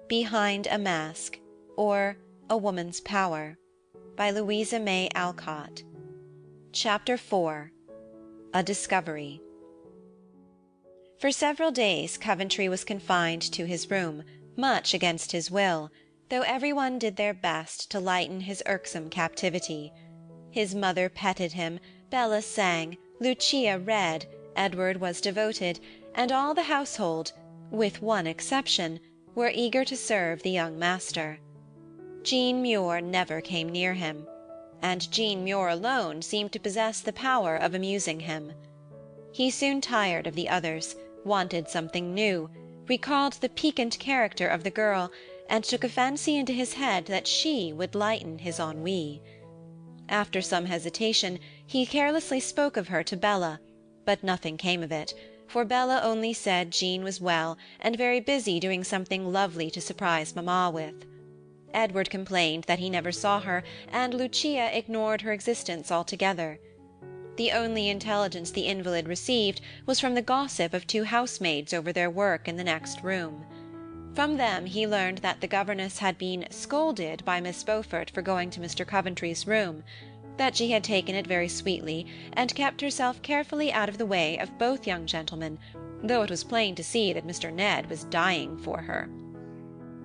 Behind a Mask, or A Woman's Power, by Louisa May Alcott. Chapter 4. A Discovery. For several days Coventry was confined to his room, much against his will, though everyone did their best to lighten his irksome captivity. His mother petted him, Bella sang, Lucia read, Edward was devoted, and all the household, with one exception, were eager to serve the young master. Jean Muir never came near him, and Jean Muir alone seemed to possess the power of amusing him. He soon tired of the others, wanted something new, recalled the piquant character of the girl, and took a fancy into his head that she would lighten his ennui. After some hesitation, he carelessly spoke of her to Bella, but nothing came of it, for Bella only said Jean was well and very busy doing something lovely to surprise mamma with. Edward complained that he never saw her, and Lucia ignored her existence altogether. The only intelligence the invalid received was from the gossip of two housemaids over their work in the next room. From them he learned that the governess had been scolded by Miss Beaufort for going to Mr. Coventry's room, that she had taken it very sweetly, and kept herself carefully out of the way of both young gentlemen, though it was plain to see that Mr. Ned was dying for her.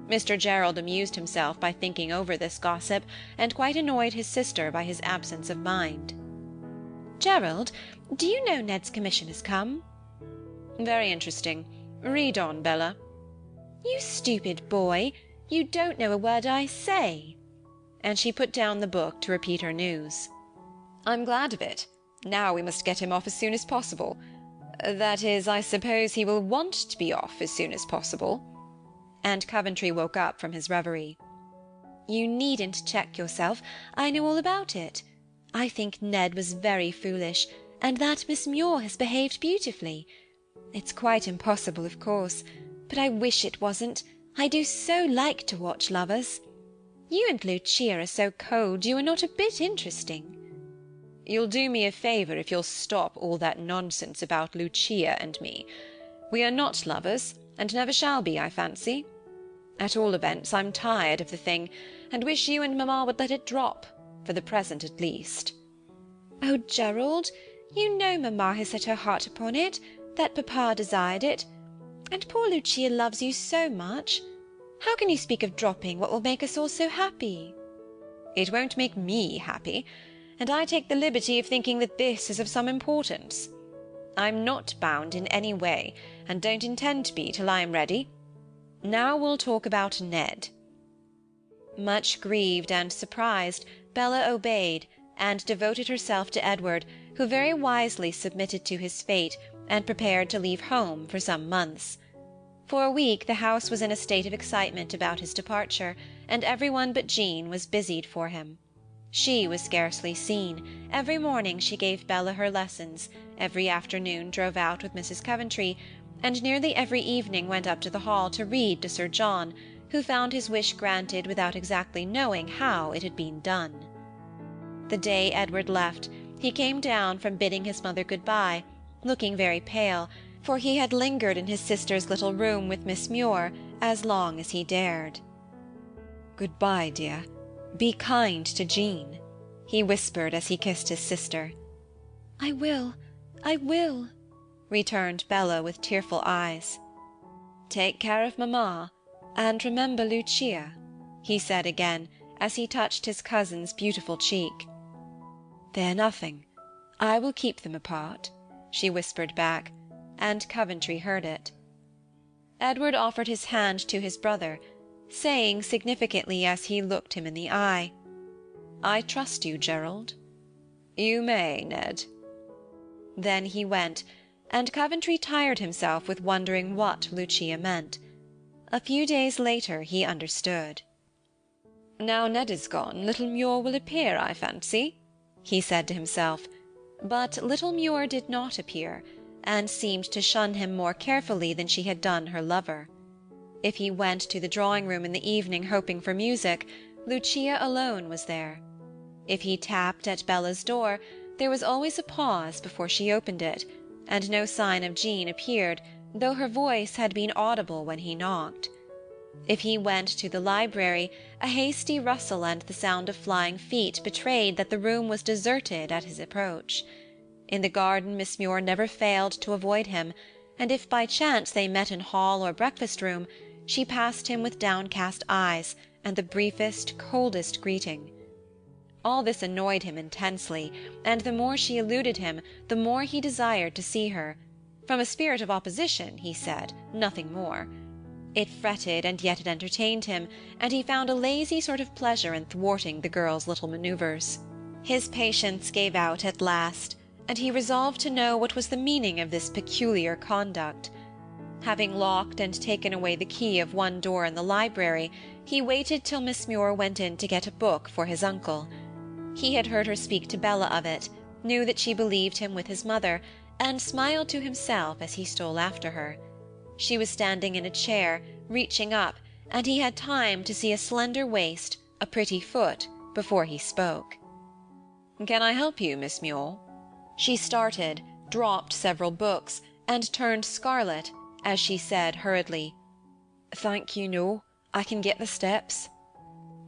Mr. Gerald amused himself by thinking over this gossip, and quite annoyed his sister by his absence of mind. "Gerald, do you know Ned's commission has come?" "Very interesting. Read on, Bella." "You stupid boy! You don't know a word I say." And she put down the book to repeat her news. "I'm glad of it. Now we must get him off as soon as possible. That is, I suppose he will want to be off as soon as possible." And Coventry woke up from his reverie. "You needn't check yourself. I know all about it. I think Ned was very foolish, and that Miss Muir has behaved beautifully. It's quite impossible, of course, but I wish it wasn't. I do so like to watch lovers. You and Lucia are so cold, you are not a bit interesting." "You'll do me a favour if you'll stop all that nonsense about Lucia and me. We are not lovers, and never shall be, I fancy. At all events, I'm tired of the thing, and wish you and mamma would let it drop, for the present at least." "Oh, Gerald, you know mamma has set her heart upon it, that papa desired it, and poor Lucia loves you so much. How can you speak of dropping what will make us all so happy?" "It won't make me happy, and I take the liberty of thinking that this is of some importance. I'm not bound in any way, and don't intend to be till I am ready. Now we'll talk about Ned." Much grieved and surprised, Bella obeyed, and devoted herself to Edward, who very wisely submitted to his fate, and prepared to leave home for some months. For a week the house was in a state of excitement about his departure, and everyone but Jean was busied for him. She was scarcely seen. Every morning she gave Bella her lessons, every afternoon drove out with Mrs. Coventry, and nearly every evening went up to the hall to read to Sir John, who found his wish granted without exactly knowing how it had been done. The day Edward left, he came down from bidding his mother good-bye, looking very pale, for he had lingered in his sister's little room with Miss Muir as long as he dared. "Good-bye, dear. Be kind to Jean," he whispered as he kissed his sister. I will, returned Bella with tearful eyes. "Take care of mamma, and remember Lucia," he said again, as he touched his cousin's beautiful cheek. "Fear nothing. I will keep them apart," she whispered back, and Coventry heard it. Edward offered his hand to his brother, saying significantly as he looked him in the eye, "I trust you, Gerald." "You may, Ned." Then he went, and Coventry tired himself with wondering what Lucia meant. A few days later he understood. "Now Ned is gone, little Muir will appear, I fancy," he said to himself, but little Muir did not appear, and seemed to shun him more carefully than she had done her lover. If he went to the drawing-room in the evening hoping for music, Lucia alone was there. If he tapped at Bella's door, there was always a pause before she opened it, and no sign of Jean appeared, though her voice had been audible when he knocked. If he went to the library, a hasty rustle and the sound of flying feet betrayed that the room was deserted at his approach. In the garden Miss Muir never failed to avoid him, and if by chance they met in hall or breakfast-room, she passed him with downcast eyes and the briefest, coldest greeting. All this annoyed him intensely, and the more she eluded him, the more he desired to see her. From a spirit of opposition, he said, nothing more. It fretted, and yet it entertained him, and he found a lazy sort of pleasure in thwarting the girl's little manoeuvres. His patience gave out at last, and he resolved to know what was the meaning of this peculiar conduct. Having locked and taken away the key of one door in the library, he waited till Miss Muir went in to get a book for his uncle. He had heard her speak to Bella of it, knew that she believed him with his mother, and smiled to himself as he stole after her. She was standing in a chair, reaching up, and he had time to see a slender waist, a pretty foot, before he spoke. "Can I help you, Miss Muir?" She started, dropped several books, and turned scarlet, as she said hurriedly, "Thank you, no. I can get the steps."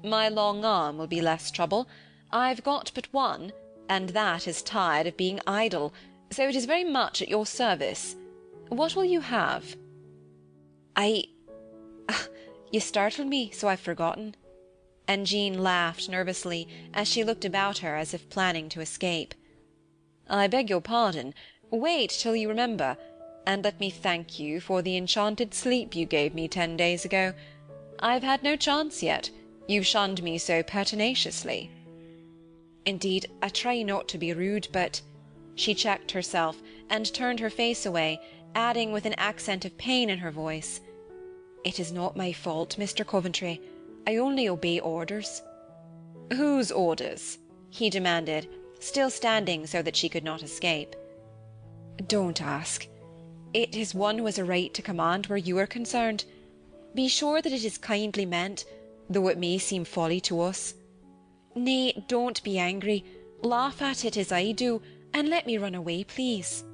"My long arm will be less trouble. I've got but one, and that is tired of being idle, so it is very much at your service. What will you have?" You startled me, so I've forgotten." And Jean laughed nervously, as she looked about her as if planning to escape. "I beg your pardon. Wait till you remember, and let me thank you for the enchanted sleep you gave me 10 days ago. I've had no chance yet. You've shunned me so pertinaciously." "Indeed, I try not to be rude, but—" She checked herself, and turned her face away, adding with an accent of pain in her voice, "It is not my fault, Mr. Coventry. I only obey orders." "Whose orders?" he demanded, still standing so that she could not escape. "Don't ask. It is one who has a right to command where you are concerned. Be sure that it is kindly meant, though it may seem folly to us. Nay, don't be angry. Laugh at it as I do, and let me run away, please."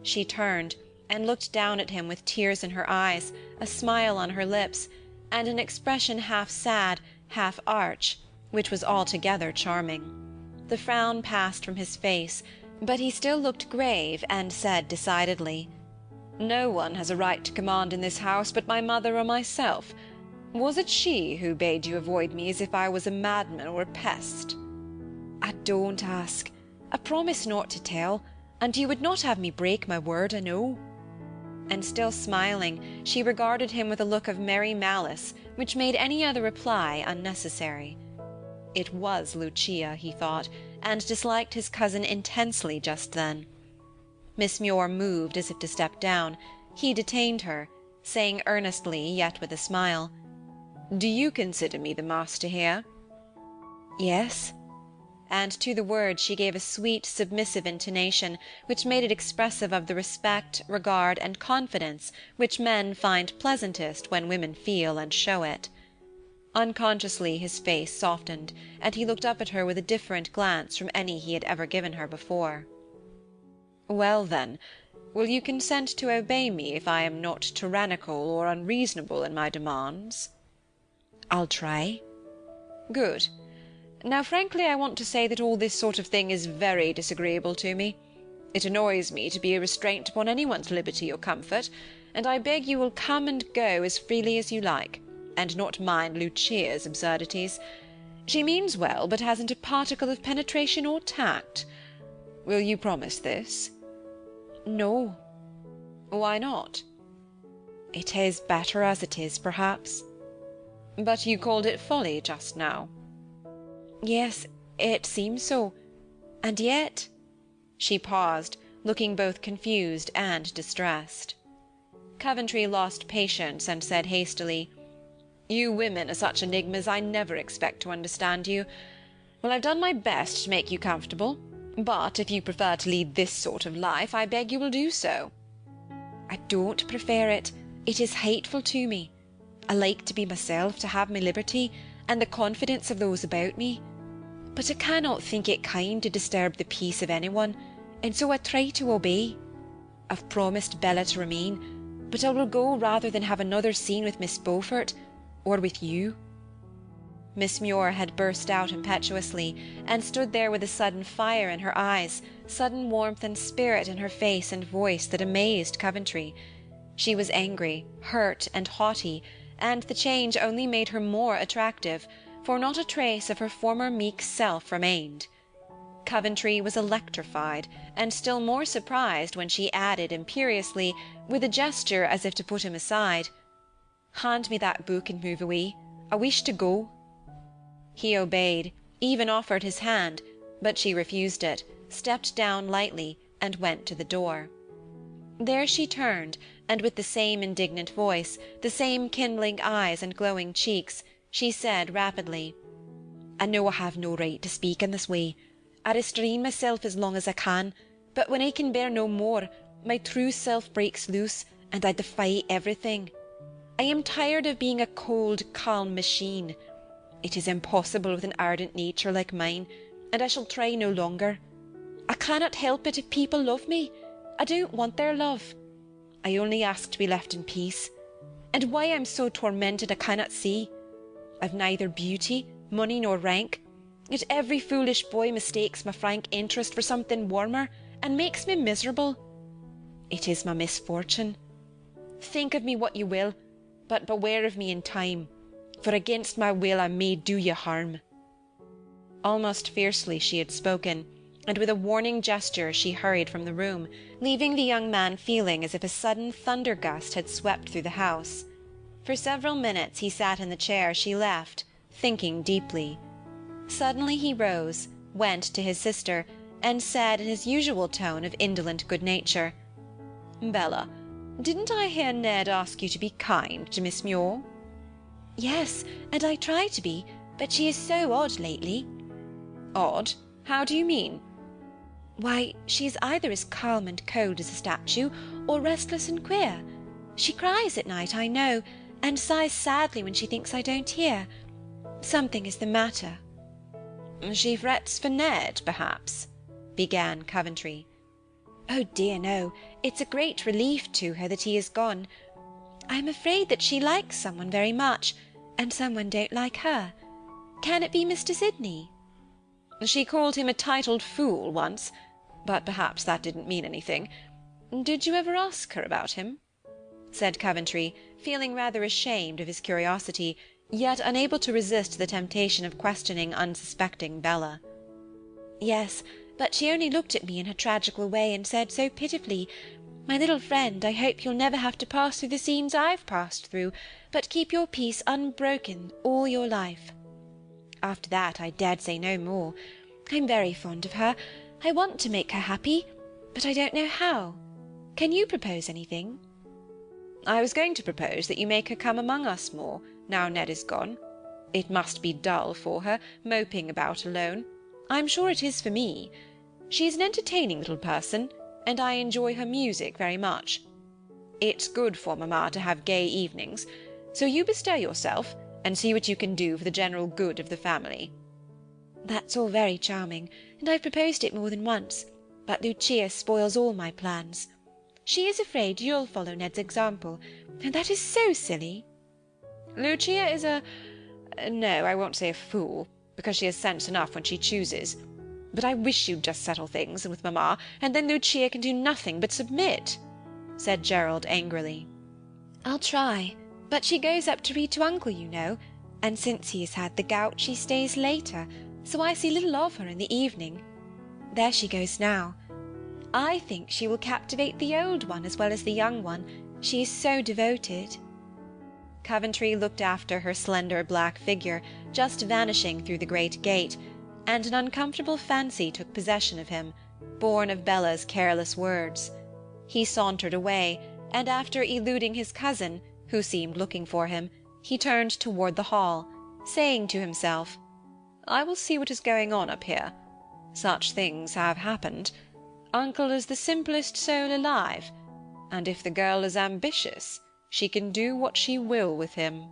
She turned, and looked down at him with tears in her eyes, a smile on her lips, and an expression half sad, half arch, which was altogether charming. The frown passed from his face, but he still looked grave, and said decidedly, "No one has a right to command in this house but my mother or myself. Was it she who bade you avoid me as if I was a madman or a pest?" "I don't ask. I promise not to tell, and you would not have me break my word, I know." And still smiling, she regarded him with a look of merry malice, which made any other reply unnecessary. It was Lucia, he thought, and disliked his cousin intensely just then. Miss Muir moved as if to step down. He detained her, saying earnestly, yet with a smile, "Do you consider me the master here?" "Yes." And to the word she gave a sweet, submissive intonation, which made it expressive of the respect, regard, and confidence which men find pleasantest when women feel and show it. Unconsciously his face softened, and he looked up at her with a different glance from any he had ever given her before. "Well, then, will you consent to obey me if I am not tyrannical or unreasonable in my demands?" "I'll try." "Good. Now, frankly, I want to say that all this sort of thing is very disagreeable to me. It annoys me to be a restraint upon anyone's liberty or comfort, and I beg you will come and go as freely as you like, and not mind Lucia's absurdities. She means well, but hasn't a particle of penetration or tact. Will you promise this?" "No." "Why not?" "It is better as it is, perhaps." "But you called it folly just now." "Yes, it seems so. And yet—" She paused, looking both confused and distressed. Coventry lost patience, and said hastily, "You women are such enigmas, I never expect to understand you. Well, I've done my best to make you comfortable, but if you prefer to lead this sort of life, I beg you will do so." "I don't prefer it. It is hateful to me. I like to be myself, to have my liberty, and the confidence of those about me. But I cannot think it kind to disturb the peace of anyone, and so I try to obey. I've promised Bella to remain, but I will go rather than have another scene with Miss Beaufort, or with you?" Miss Muir had burst out impetuously, and stood there with a sudden fire in her eyes, sudden warmth and spirit in her face and voice that amazed Coventry. She was angry, hurt, and haughty, and the change only made her more attractive, for not a trace of her former meek self remained. Coventry was electrified, and still more surprised when she added imperiously, with a gesture as if to put him aside, "Hand me that book and move away. I wish to go." He obeyed, even offered his hand, but she refused it, stepped down lightly, and went to the door. There she turned, and with the same indignant voice, the same kindling eyes and glowing cheeks, she said rapidly, "I know I have no right to speak in this way. I restrain myself as long as I can, but when I can bear no more, my true self breaks loose, and I defy everything. I am tired of being a cold, calm machine. It is impossible with an ardent nature like mine, and I shall try no longer. I cannot help it if people love me. I don't want their love. I only ask to be left in peace. And why I'm so tormented I cannot see. I've neither beauty, money, nor rank, yet every foolish boy mistakes my frank interest for something warmer, and makes me miserable. It is my misfortune. Think of me what you will, but beware of me in time, for against my will I may do you harm." Almost fiercely she had spoken, and with a warning gesture she hurried from the room, leaving the young man feeling as if a sudden thunder gust had swept through the house. For several minutes he sat in the chair she left, thinking deeply. Suddenly he rose, went to his sister, and said in his usual tone of indolent good nature, "Bella, didn't I hear Ned ask you to be kind to Miss Muir?" "Yes, and I try to be, but she is so odd lately." "Odd? How do you mean?" "Why, she is either as calm and cold as a statue, or restless and queer. She cries at night, I know, and sighs sadly when she thinks I don't hear. Something is the matter." "She frets for Ned, perhaps," began Coventry. "Oh dear, no. It's a great relief to her that he is gone. I am afraid that she likes someone very much, and someone don't like her. Can it be Mr. Sidney?" "She called him a titled fool once, but perhaps that didn't mean anything. Did you ever ask her about him?" said Coventry, feeling rather ashamed of his curiosity, yet unable to resist the temptation of questioning unsuspecting Bella. "Yes, but she only looked at me in her tragical way and said so pitifully, 'My little friend, I hope you'll never have to pass through the scenes I've passed through, but keep your peace unbroken all your life.' After that I dared say no more. I'm very fond of her. I want to make her happy, but I don't know how. Can you propose anything?" "I was going to propose that you make her come among us more, now Ned is gone. It must be dull for her, moping about alone. I'm sure it is for me. She is an entertaining little person, and I enjoy her music very much. It's good for mamma to have gay evenings, so you bestir yourself, and see what you can do for the general good of the family." "That's all very charming, and I've proposed it more than once, but Lucia spoils all my plans. She is afraid you'll follow Ned's example, and that is so silly." "Lucia is no, I won't say a fool, because she has sense enough when she chooses. But I wish you'd just settle things with mamma, and then Lucia can do nothing but submit," said Gerald angrily. "I'll try, but she goes up to read to uncle, you know, and since he has had the gout she stays later, so I see little of her in the evening. There she goes now. I think she will captivate the old one as well as the young one. She is so devoted." Coventry looked after her slender black figure, just vanishing through the great gate, and an uncomfortable fancy took possession of him, born of Bella's careless words. He sauntered away, and after eluding his cousin, who seemed looking for him, he turned toward the hall, saying to himself, "I will see what is going on up here. Such things have happened. Uncle is the simplest soul alive, and if the girl is ambitious, she can do what she will with him."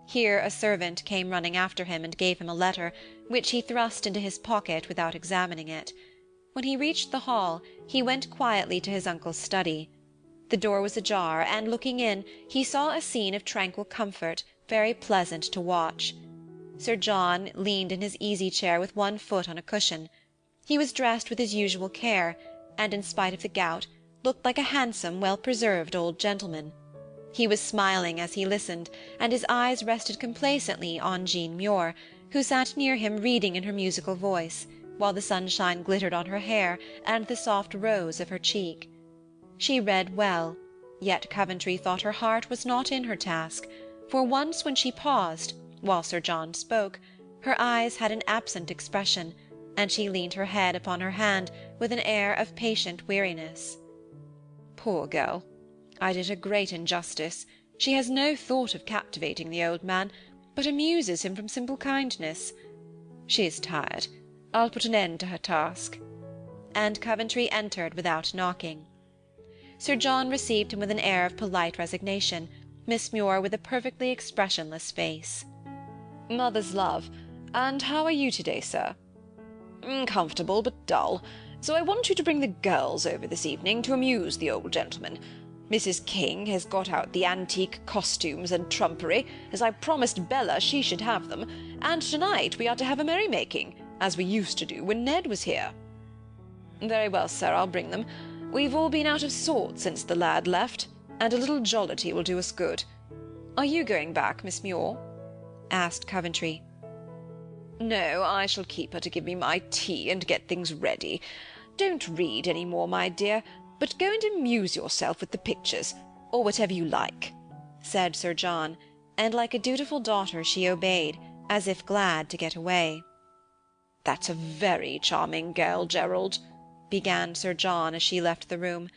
Here a servant came running after him and gave him a letter, which he thrust into his pocket without examining it. When he reached the hall, he went quietly to his uncle's study. The door was ajar, and looking in, he saw a scene of tranquil comfort, very pleasant to watch. Sir John leaned in his easy-chair with one foot on a cushion. He was dressed with his usual care, and in spite of the gout, looked like a handsome, well-preserved old gentleman. He was smiling as he listened, and his eyes rested complacently on Jean Muir, who sat near him reading in her musical voice, while the sunshine glittered on her hair and the soft rose of her cheek. She read well, yet Coventry thought her heart was not in her task, for once when she paused, while Sir John spoke, her eyes had an absent expression, and she leaned her head upon her hand with an air of patient weariness. Poor girl! I did her great injustice. She has no thought of captivating the old man, but amuses him from simple kindness. She is tired. I'll put an end to her task. And Coventry entered without knocking. Sir John received him with an air of polite resignation, Miss Muir with a perfectly expressionless face. Mother's love, and how are you to-day, sir? Comfortable, but dull. So I want you to bring the girls over this evening to amuse the old gentleman. Mrs. King has got out the antique costumes and trumpery, as I promised Bella she should have them, and tonight we are to have a merry-making, as we used to do when Ned was here. Very well, sir, I'll bring them. We've all been out of sorts since the lad left, and a little jollity will do us good. Are you going back, Miss Muir? Asked Coventry. No, I shall keep her to give me my tea and get things ready. Don't read any more, my dear, but go and amuse yourself with the pictures, or whatever you like, said Sir John, and like a dutiful daughter she obeyed, as if glad to get away. That's a very charming girl, Gerald, began Sir John as she left the room.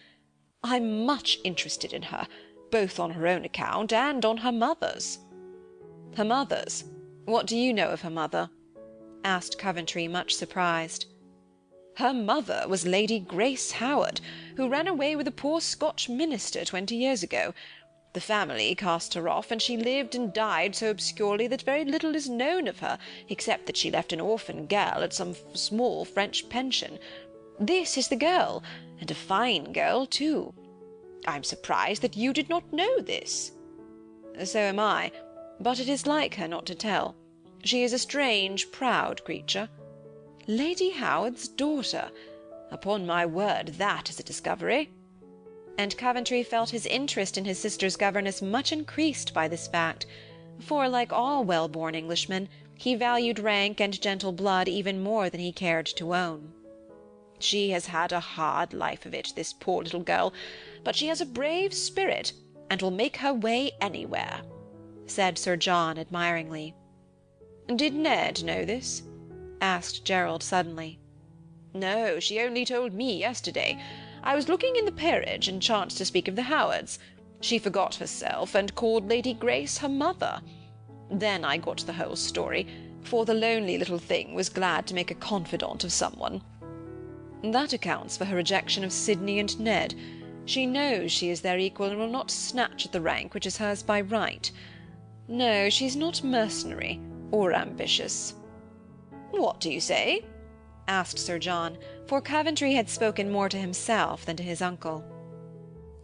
I'm much interested in her, both on her own account and on her mother's. Her mother's? What do you know of her mother? Asked Coventry, much surprised. Her mother was Lady Grace Howard, who ran away with a poor Scotch minister 20 years ago. The family cast her off, and she lived and died so obscurely that very little is known of her, except that she left an orphan girl at some small French pension. This is the girl, and a fine girl, too. I'm surprised that you did not know this. So am I, but it is like her not to tell. She is a strange, proud creature. Lady Howard's daughter! Upon my word, that is a discovery. And Coventry felt his interest in his sister's governess much increased by this fact, for, like all well-born Englishmen, he valued rank and gentle blood even more than he cared to own. She has had a hard life of it, this poor little girl, but she has a brave spirit, and will make her way anywhere, said Sir John admiringly. Did Ned know this? Asked Gerald suddenly. No, she only told me yesterday. I was looking in the peerage and chanced to speak of the Howards. She forgot herself and called Lady Grace her mother. Then I got the whole story, for the lonely little thing was glad to make a confidant of someone. That accounts for her rejection of Sidney and Ned. She knows she is their equal and will not snatch at the rank which is hers by right. No, she's not mercenary or ambitious. What do you say? Asked Sir John, for Coventry had spoken more to himself than to his uncle.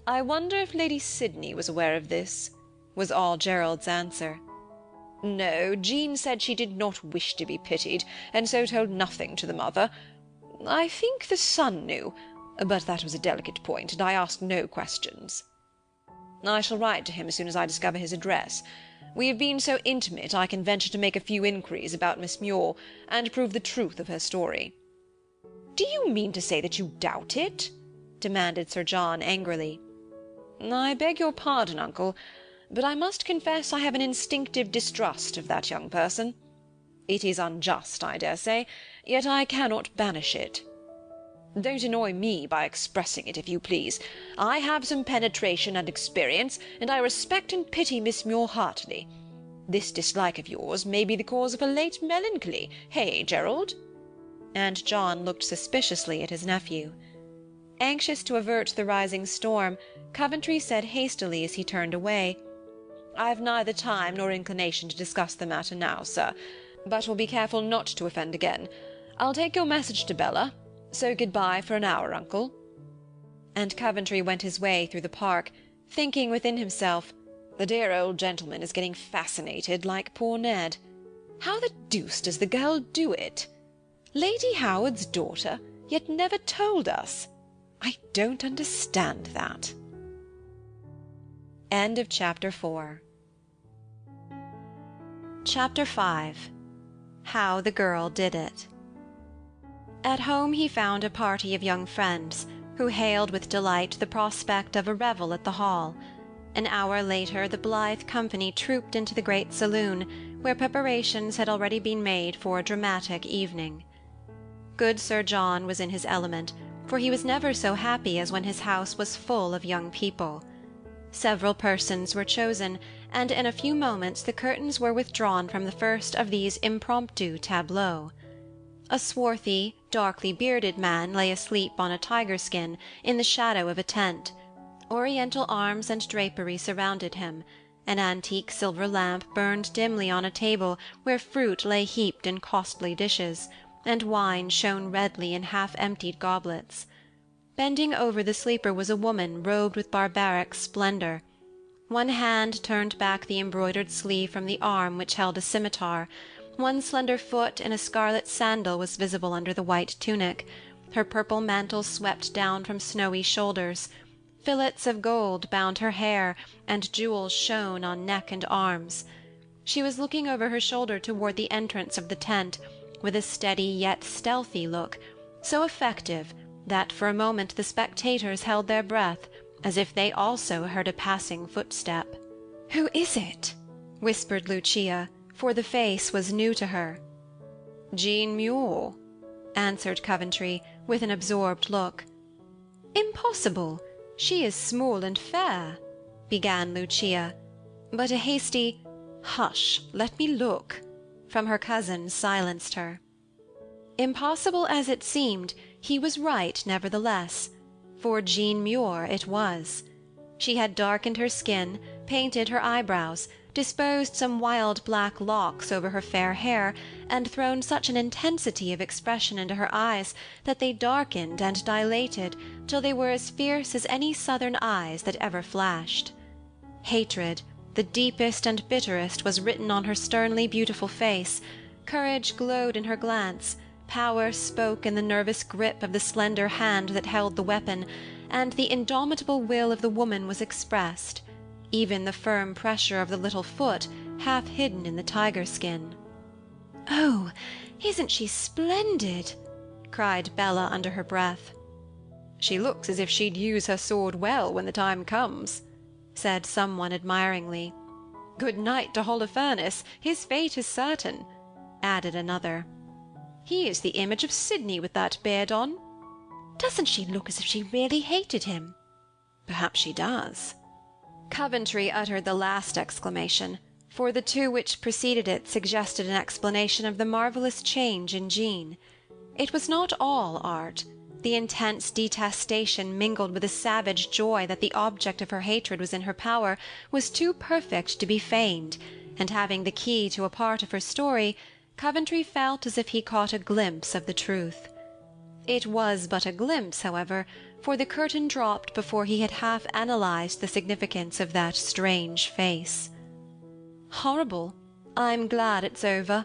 I wonder if Lady Sidney was aware of this, was all Gerald's answer. No, Jean said she did not wish to be pitied, and so told nothing to the mother. I think the son knew, but that was a delicate point, and I asked no questions. I shall write to him as soon as I discover his address. We have been so intimate I can venture to make a few inquiries about Miss Muir, and prove the truth of her story. Do you mean to say that you doubt it? Demanded Sir John angrily. I beg your pardon, uncle, but I must confess I have an instinctive distrust of that young person. It is unjust, I dare say, yet I cannot banish it. Don't annoy me by expressing it, if you please. I have some penetration and experience, and I respect and pity Miss Muir heartily. This dislike of yours may be the cause of her late melancholy, hey, Gerald? And John looked suspiciously at his nephew. Anxious to avert the rising storm, Coventry said hastily as he turned away, I've neither time nor inclination to discuss the matter now, sir, but will be careful not to offend again. I'll take your message to Bella. So good-bye for an hour, uncle. And Coventry went his way through the park, thinking within himself, The dear old gentleman is getting fascinated like poor Ned. How the deuce does the girl do it? Lady Howard's daughter, yet never told us. I don't understand that. End of Chapter 4. Chapter 5. How the Girl Did It. At home he found a party of young friends, who hailed with delight the prospect of a revel at the Hall. An hour later the blithe company trooped into the great saloon, where preparations had already been made for a dramatic evening. Good Sir John was in his element, for he was never so happy as when his house was full of young people. Several persons were chosen, and in a few moments the curtains were withdrawn from the first of these impromptu tableaux. A swarthy, darkly bearded man lay asleep on a tiger-skin in the shadow of a tent. Oriental arms and drapery surrounded him. An antique silver lamp burned dimly on a table where fruit lay heaped in costly dishes, and wine shone redly in half-emptied goblets. Bending over the sleeper was a woman robed with barbaric splendor. One hand turned back the embroidered sleeve from the arm which held a scimitar. One slender foot in a scarlet sandal was visible under the white tunic. Her purple mantle swept down from snowy shoulders. Fillets of gold bound her hair, and jewels shone on neck and arms. She was looking over her shoulder toward the entrance of the tent, with a steady yet stealthy look, so effective that for a moment the spectators held their breath, as if they also heard a passing footstep. "Who is it?" whispered Lucia, for the face was new to her. "Jean Muir," answered Coventry, with an absorbed look. "Impossible! She is small and fair," began Lucia, but a hasty "Hush, let me look," from her cousin silenced her. Impossible as it seemed, he was right nevertheless, for Jean Muir it was. She had darkened her skin, painted her eyebrows, disposed some wild black locks over her fair hair, and thrown such an intensity of expression into her eyes that they darkened and dilated till they were as fierce as any southern eyes that ever flashed. Hatred, the deepest and bitterest, was written on her sternly beautiful face. Courage glowed in her glance. Power spoke in the nervous grip of the slender hand that held the weapon, and the indomitable will of the woman was expressed, even the firm pressure of the little foot half hidden in the tiger-skin. "Oh, isn't she splendid?" cried Bella under her breath. "She looks as if she'd use her sword well when the time comes," said someone admiringly. "Good night to Holofernes, his fate is certain," added another. "He is the image of Sidney with that beard on." "Doesn't she look as if she really hated him?" "Perhaps she does." Coventry uttered the last exclamation, for the two which preceded it suggested an explanation of the marvellous change in Jean. It was not all art. The intense detestation mingled with a savage joy that the object of her hatred was in her power was too perfect to be feigned, and having the key to a part of her story, Coventry felt as if he caught a glimpse of the truth. It was but a glimpse, however, for the curtain dropped before he had half analyzed the significance of that strange face. "Horrible! I'm glad it's over,"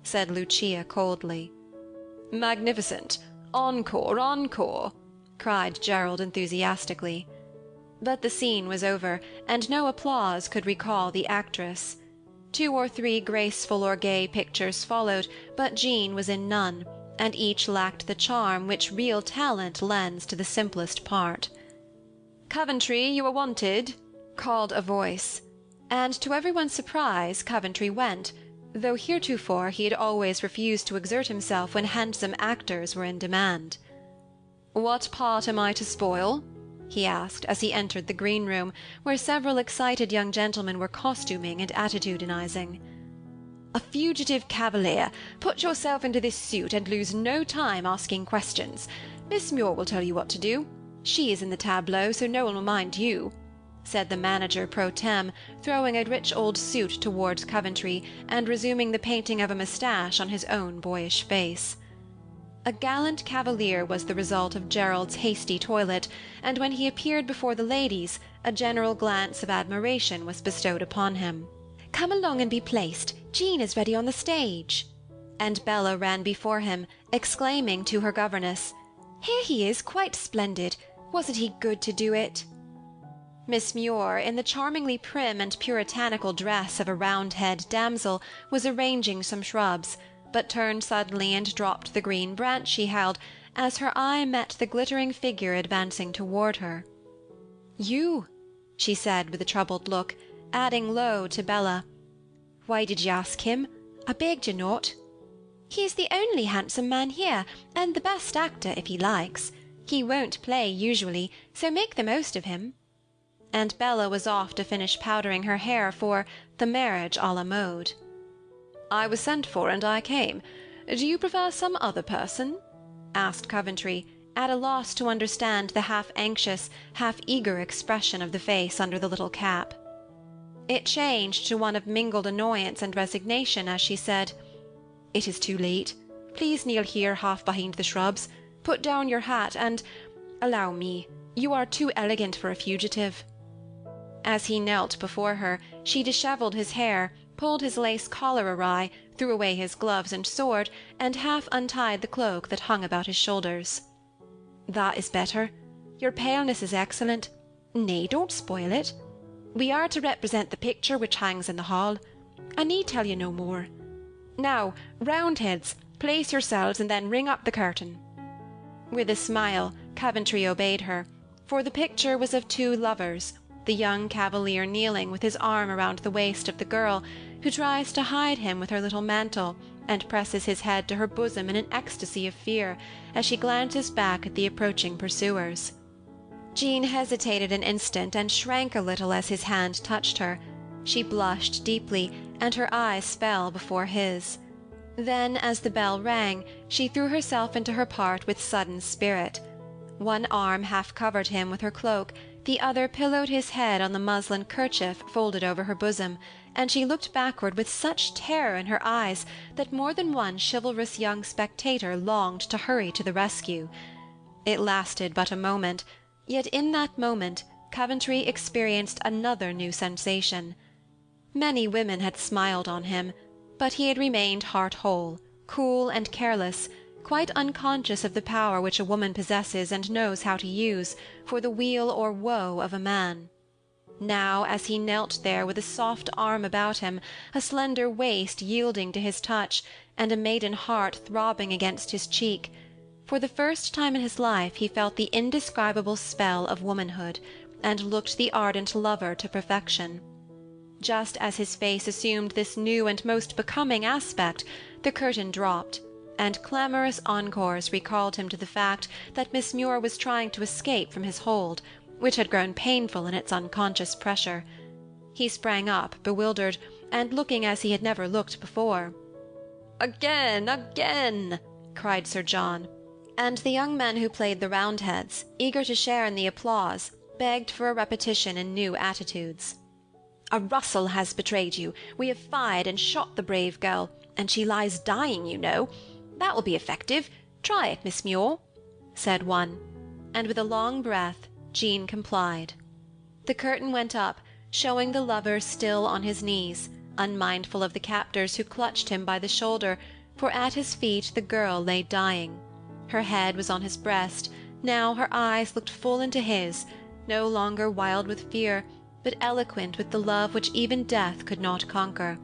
said Lucia coldly. "Magnificent! Encore, encore!" cried Gerald enthusiastically. But the scene was over, and no applause could recall the actress. 2 or 3 graceful or gay pictures followed, but Jean was in none, and each lacked the charm which real talent lends to the simplest part. "Coventry, you are wanted," called a voice, and to everyone's surprise Coventry went, though heretofore he had always refused to exert himself when handsome actors were in demand. "What part am I to spoil?" he asked as he entered the green room, where several excited young gentlemen were costuming and attitudinizing. "A fugitive cavalier. Put yourself into this suit, and lose no time asking questions. Miss Muir will tell you what to do. She is in the tableau, so no one will mind you," said the manager pro tem, throwing a rich old suit towards Coventry, and resuming the painting of a moustache on his own boyish face. A gallant cavalier was the result of Gerald's hasty toilet, and when he appeared before the ladies, a general glance of admiration was bestowed upon him. "Come along and be placed. Jean is ready on the stage." And Bella ran before him, exclaiming to her governess, "Here he is, quite splendid. Wasn't he good to do it?" Miss Muir, in the charmingly prim and puritanical dress of a Roundhead damsel, was arranging some shrubs, but turned suddenly and dropped the green branch she held, as her eye met the glittering figure advancing toward her. "You," she said with a troubled look, adding low to Bella, "Why did you ask him? I begged you not." "He is the only handsome man here, and the best actor, if he likes. He won't play usually, so make the most of him." And Bella was off to finish powdering her hair for the marriage à la mode. "I was sent for, and I came. Do you prefer some other person?" asked Coventry, at a loss to understand the half-anxious, half-eager expression of the face under the little cap. It changed to one of mingled annoyance and resignation as she said, "It is too late. Please kneel here half behind the shrubs. Put down your hat, and allow me. You are too elegant for a fugitive." As he knelt before her, she dishevelled his hair, pulled his lace collar awry, threw away his gloves and sword, and half untied the cloak that hung about his shoulders. "That is better. Your paleness is excellent. Nay, don't spoil it. We are to represent the picture which hangs in the hall. I need tell you no more. Now, Roundheads, place yourselves, and then ring up the curtain." With a smile, Coventry obeyed her, for the picture was of two lovers, the young cavalier kneeling with his arm around the waist of the girl, who tries to hide him with her little mantle, and presses his head to her bosom in an ecstasy of fear, as she glances back at the approaching pursuers. Jean hesitated an instant, and shrank a little as his hand touched her. She blushed deeply, and her eyes fell before his. Then, as the bell rang, she threw herself into her part with sudden spirit. One arm half covered him with her cloak, the other pillowed his head on the muslin kerchief folded over her bosom, and she looked backward with such terror in her eyes that more than one chivalrous young spectator longed to hurry to the rescue. It lasted but a moment, yet in that moment Coventry experienced another new sensation. Many women had smiled on him, but he had remained heart-whole, cool and careless, quite unconscious of the power which a woman possesses and knows how to use, for the weal or woe of a man. Now, as he knelt there with a soft arm about him, a slender waist yielding to his touch, and a maiden heart throbbing against his cheek, for the first time in his life he felt the indescribable spell of womanhood, and looked the ardent lover to perfection. Just as his face assumed this new and most becoming aspect, the curtain dropped, and clamorous encores recalled him to the fact that Miss Muir was trying to escape from his hold, which had grown painful in its unconscious pressure. He sprang up, bewildered, and looking as he had never looked before. "Again, again!" cried Sir John, and the young men who played the Roundheads, eager to share in the applause, begged for a repetition in new attitudes. "A rustle has betrayed you. We have fired and shot the brave girl, and she lies dying, you know. That will be effective. Try it, Miss Muir," said one, and with a long breath Jean complied. The curtain went up, showing the lover still on his knees, unmindful of the captors who clutched him by the shoulder, for at his feet the girl lay dying. Her head was on his breast, now her eyes looked full into his, no longer wild with fear, but eloquent with the love which even death could not conquer.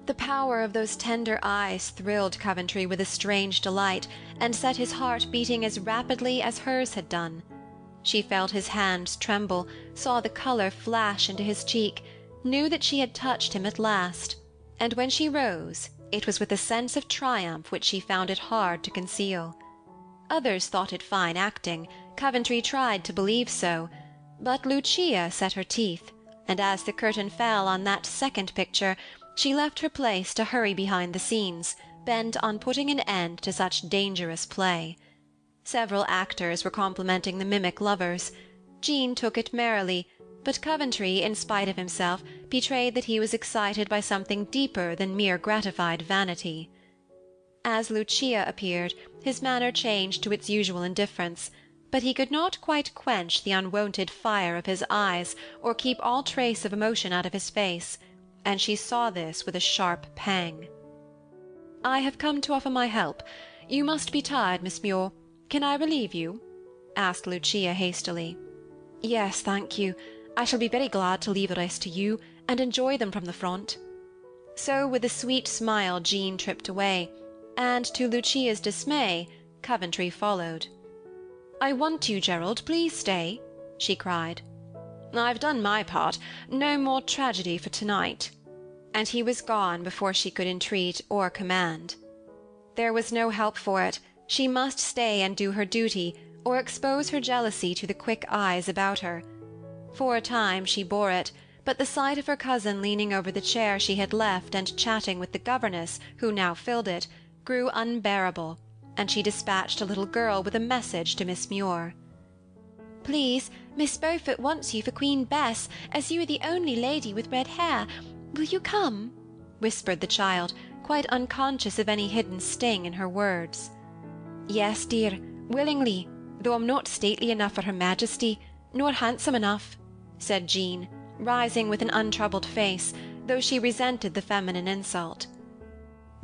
The power of those tender eyes thrilled Coventry with a strange delight, and set his heart beating as rapidly as hers had done. She felt his hands tremble, saw the colour flash into his cheek, knew that she had touched him at last, and when she rose, it was with a sense of triumph which she found it hard to conceal. Others thought it fine acting, Coventry tried to believe so, but Lucia set her teeth, and as the curtain fell on that second picture, she left her place to hurry behind the scenes, bent on putting an end to such dangerous play. Several actors were complimenting the mimic lovers. Jean took it merrily, but Coventry, in spite of himself, betrayed that he was excited by something deeper than mere gratified vanity. As Lucia appeared, his manner changed to its usual indifference, but he could not quite quench the unwonted fire of his eyes, or keep all trace of emotion out of his face, and she saw this with a sharp pang. "I have come to offer my help. You must be tired, Miss Muir. Can I relieve you?" asked Lucia hastily. "Yes, thank you. I shall be very glad to leave the rest to you, and enjoy them from the front." So with a sweet smile Jean tripped away, and to Lucia's dismay, Coventry followed. "I want you, Gerald, please stay," she cried. "I've done my part. No more tragedy for tonight." And he was gone before she could entreat or command. There was no help for it. She must stay and do her duty, or expose her jealousy to the quick eyes about her. For a time she bore it, but the sight of her cousin leaning over the chair she had left and chatting with the governess, who now filled it, grew unbearable, and she dispatched a little girl with a message to Miss Muir. "Please, Miss Beaufort wants you for Queen Bess, as you are the only lady with red hair. Will you come?" whispered the child, quite unconscious of any hidden sting in her words. "Yes, dear, willingly, though I'm not stately enough for Her Majesty, nor handsome enough," said Jean, rising with an untroubled face, though she resented the feminine insult.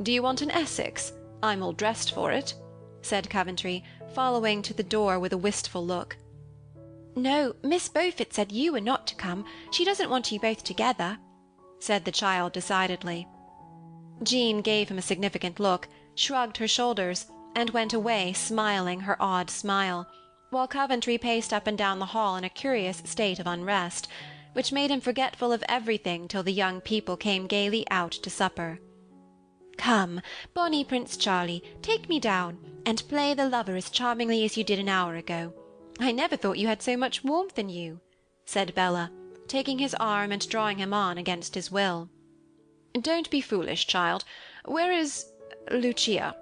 "Do you want an Essex? I'm all dressed for it," said Coventry, following to the door with a wistful look. "No, Miss Beaufort said you were not to come. She doesn't want you both together," said the child decidedly. Jean gave him a significant look, shrugged her shoulders, and went away smiling her odd smile, while Coventry paced up and down the hall in a curious state of unrest, which made him forgetful of everything till the young people came gaily out to supper. "Come, bonny Prince Charlie, take me down, and play the lover as charmingly as you did an hour ago. I never thought you had so much warmth in you," said Bella, taking his arm and drawing him on against his will. "Don't be foolish, child. Where is Lucia?"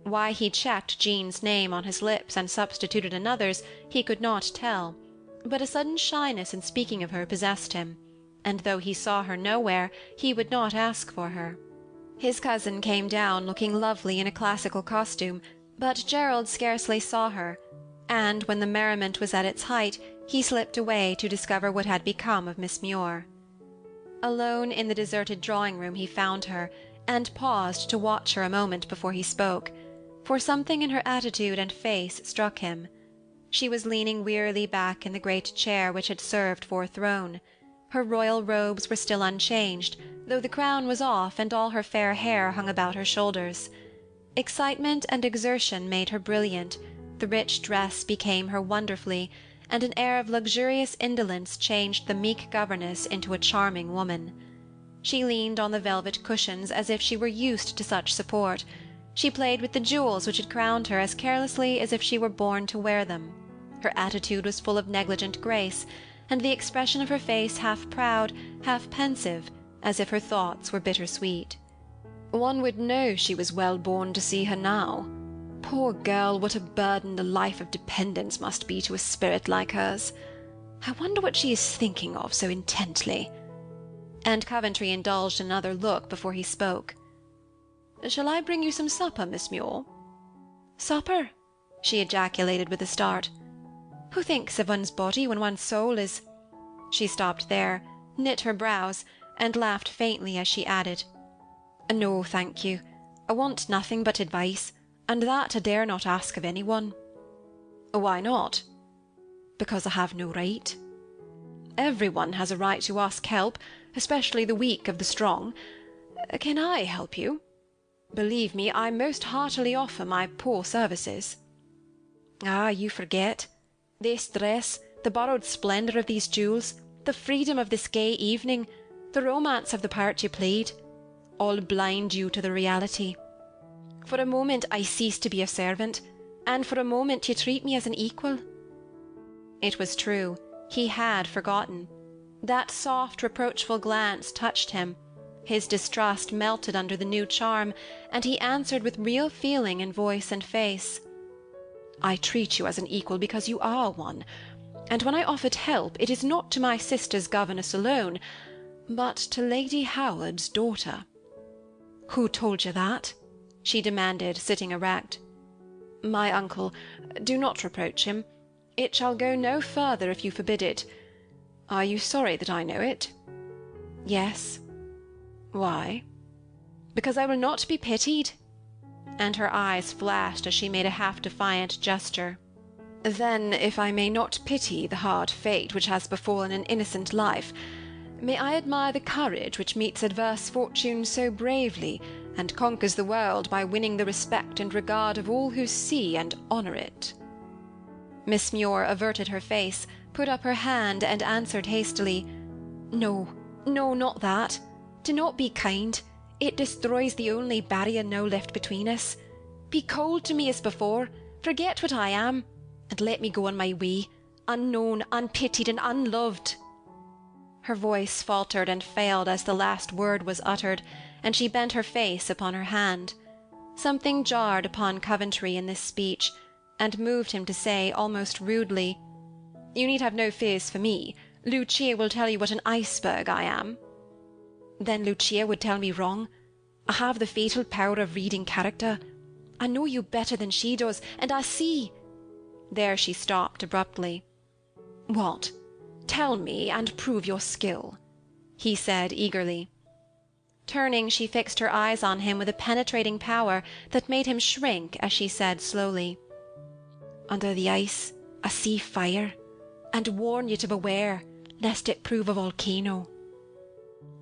Why he checked Jean's name on his lips and substituted another's, he could not tell, but a sudden shyness in speaking of her possessed him, and though he saw her nowhere, he would not ask for her. His cousin came down looking lovely in a classical costume, but Gerald scarcely saw her, and when the merriment was at its height, he slipped away to discover what had become of Miss Muir. Alone in the deserted drawing-room he found her, and paused to watch her a moment before he spoke, for something in her attitude and face struck him. She was leaning wearily back in the great chair which had served for a throne. Her royal robes were still unchanged, though the crown was off and all her fair hair hung about her shoulders. Excitement and exertion made her brilliant, the rich dress became her wonderfully, and an air of luxurious indolence changed the meek governess into a charming woman. She leaned on the velvet cushions as if she were used to such support. She played with the jewels which had crowned her as carelessly as if she were born to wear them. Her attitude was full of negligent grace, and the expression of her face half proud, half pensive, as if her thoughts were bittersweet. One would know she was well born to see her now. Poor girl, what a burden the life of dependence must be to a spirit like hers. I wonder what she is thinking of so intently. And Coventry indulged another look before he spoke. Shall I bring you some supper, Miss Muir? "Supper?" she ejaculated with a start. "Who thinks of one's body when one's soul is—" She stopped there, knit her brows, and laughed faintly as she added, "No, thank you. I want nothing but advice, and that I dare not ask of anyone." "Why not?" "Because I have no right." "Everyone has a right to ask help, especially the weak of the strong. Can I help you? Believe me, I most heartily offer my poor services." "Ah, you forget. This dress, the borrowed splendor of these jewels, the freedom of this gay evening, the romance of the part you played, all blind you to the reality. For a moment I cease to be a servant, and for a moment you treat me as an equal." It was true. He had forgotten. That soft, reproachful glance touched him. His distrust melted under the new charm, and he answered with real feeling in voice and face, "I treat you as an equal because you are one, and when I offered help, it is not to my sister's governess alone, but to Lady Howard's daughter." "Who told you that?" she demanded, sitting erect. My uncle, do not reproach him. It shall go no further if you forbid it. Are you sorry that I know it? Yes. Why? Because I will not be pitied. And her eyes flashed as she made a half-defiant gesture. Then, if I may not pity the hard fate which has befallen an innocent life, may I admire the courage which meets adverse fortune so bravely, and conquers the world by winning the respect and regard of all who see and honour it. Miss Muir averted her face, put up her hand, and answered hastily, No, no, not that. Do not be kind. It destroys the only barrier now left between us. Be cold to me as before, forget what I am, and let me go on my way, unknown, unpitied, and unloved. Her voice faltered and failed as the last word was uttered, and she bent her face upon her hand. Something jarred upon Coventry in this speech, and moved him to say, almost rudely, You need have no fears for me. Lucia will tell you what an iceberg I am. Then Lucia would tell me wrong. I have the fatal power of reading character. I know you better than she does, and I see. There she stopped abruptly. What? Tell me, and prove your skill, he said eagerly. Turning, she fixed her eyes on him with a penetrating power that made him shrink as she said slowly, Under the ice I see fire, and warn you to beware, lest it prove a volcano.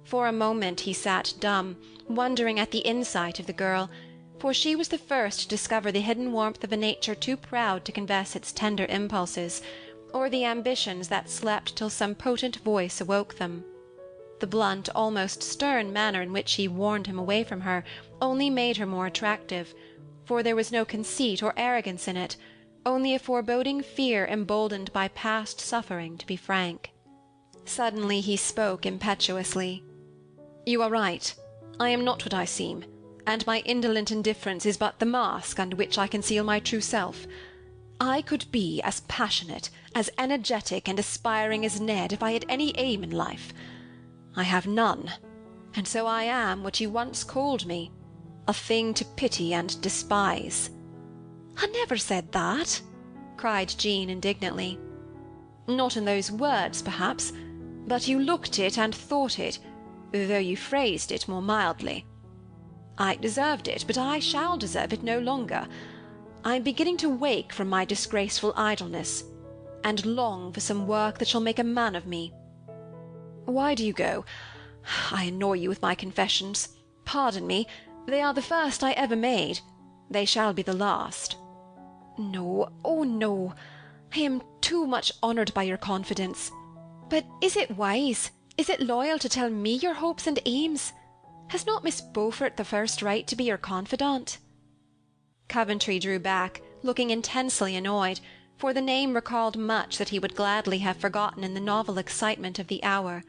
For a moment he sat dumb, wondering at the insight of the girl, for she was the first to discover the hidden warmth of a nature too proud to confess its tender impulses, or the ambitions that slept till some potent voice awoke them. The blunt, almost stern manner in which she warned him away from her only made her more attractive, for there was no conceit or arrogance in it, only a foreboding fear emboldened by past suffering to be frank. Suddenly he spoke impetuously. You are right. I am not what I seem, and my indolent indifference is but the mask under which I conceal my true self. I could be as passionate, as energetic and aspiring as Ned if I had any aim in life. I have none, and so I am what you once called me, a thing to pity and despise. I never said that, cried Jean indignantly. Not in those words, perhaps, but you looked it and thought it, though you phrased it more mildly. I deserved it, but I shall deserve it no longer. I am beginning to wake from my disgraceful idleness, and long for some work that shall make a man of me. Why do you go? I annoy you with my confessions. Pardon me, they are the first I ever made. They shall be the last. No, oh no, I am too much honoured by your confidence. But is it wise, is it loyal to tell me your hopes and aims? Has not Miss Beaufort the first right to be your confidante? Coventry drew back, looking intensely annoyed, for the name recalled much that he would gladly have forgotten in the novel excitement of the hour.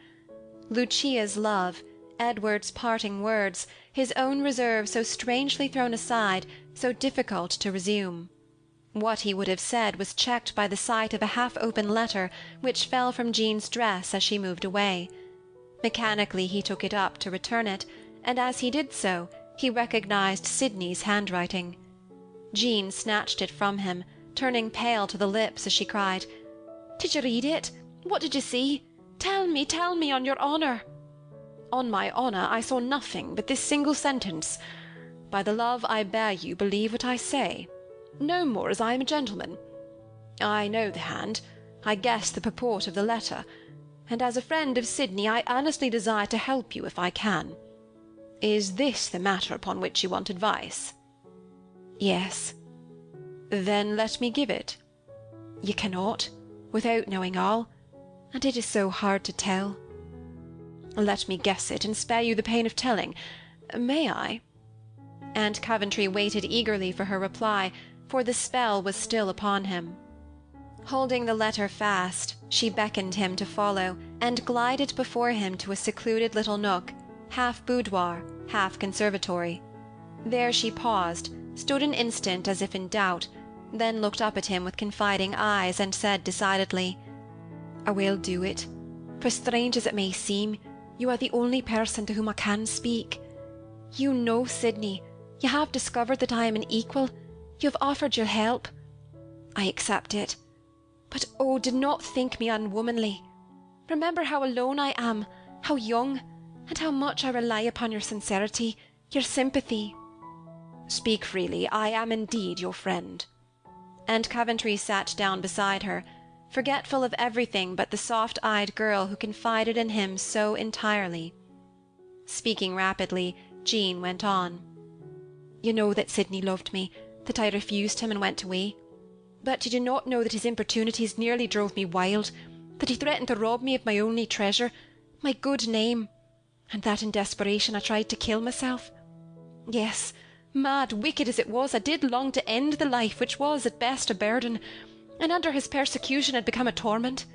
Lucia's love, Edward's parting words, his own reserve so strangely thrown aside, so difficult to resume. What he would have said was checked by the sight of a half-open letter which fell from Jean's dress as she moved away. Mechanically he took it up to return it, and as he did so, he recognized Sydney's handwriting. Jean snatched it from him, turning pale to the lips as she cried, "Did you read it? What did you see? Tell me on your honour." "On my honour, I saw nothing but this single sentence. By the love I bear you, believe what I say. No more, as I am a gentleman. I know the hand. I guess the purport of the letter, and as a friend of Sydney, I earnestly desire to help you if I can. Is this the matter upon which you want advice?" "Yes." "Then let me give it." "You cannot, without knowing all, and it is so hard to tell." "Let me guess it, and spare you the pain of telling. May I?" And Coventry waited eagerly for her reply, for the spell was still upon him. Holding the letter fast, she beckoned him to follow, and glided before him to a secluded little nook, half boudoir, half conservatory. There she paused, stood an instant as if in doubt, then looked up at him with confiding eyes, and said decidedly, "I will do it, for strange as it may seem, you are the only person to whom I can speak. You know, Sydney, You have discovered that I am an equal. You have offered your help. I accept it. But oh, do not think me unwomanly. Remember how alone I am, how young, and how much I rely upon your sincerity, your sympathy. Speak freely. I am indeed your friend. And Coventry sat down beside her, forgetful of everything but the soft-eyed girl who confided in him so entirely. Speaking rapidly, Jean went on. You know that Sydney loved me, that I refused him and went away. But you do not know that his importunities nearly drove me wild, that he threatened to rob me of my only treasure, my good name, and that in desperation I tried to kill myself. Yes, mad, wicked as it was, I did long to end the life which was at best a burden, and under his persecution had become a torment.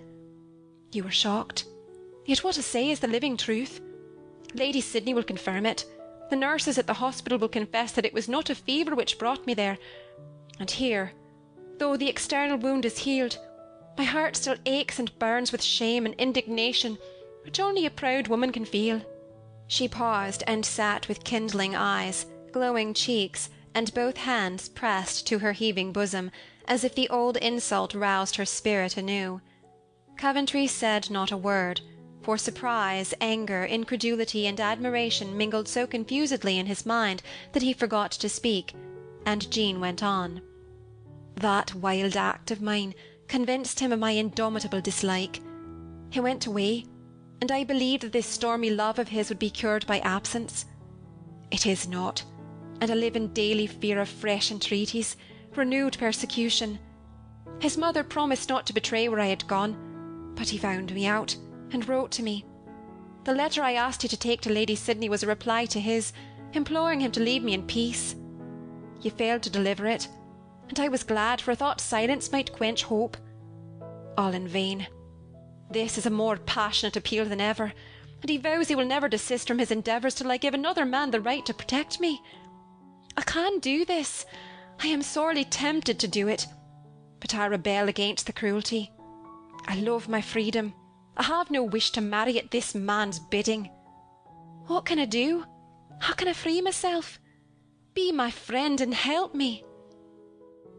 You were shocked. Yet what I say is the living truth. Lady Sydney will confirm it. The nurses at the hospital will confess that it was not a fever which brought me there. And here, though the external wound is healed, my heart still aches and burns with shame and indignation, which only a proud woman can feel. She paused and sat with kindling eyes, glowing cheeks, and both hands pressed to her heaving bosom, as if the old insult roused her spirit anew. Coventry said not a word, for surprise, anger, incredulity, and admiration mingled so confusedly in his mind that he forgot to speak, and Jean went on. That wild act of mine convinced him of my indomitable dislike. He went away, and I believed that this stormy love of his would be cured by absence. It is not, and I live in daily fear of fresh entreaties, renewed persecution. His mother promised not to betray where I had gone, but he found me out, and wrote to me. The letter I asked you to take to Lady Sydney was a reply to his, imploring him to leave me in peace. You failed to deliver it, and I was glad, for I thought silence might quench hope. All in vain. This is a more passionate appeal than ever, and he vows he will never desist from his endeavours till I give another man the right to protect me. I can do this. I am sorely tempted to do it, but I rebel against the cruelty. I love my freedom. I have no wish to marry at this man's bidding. What can I do? How can I free myself? Be my friend and help me.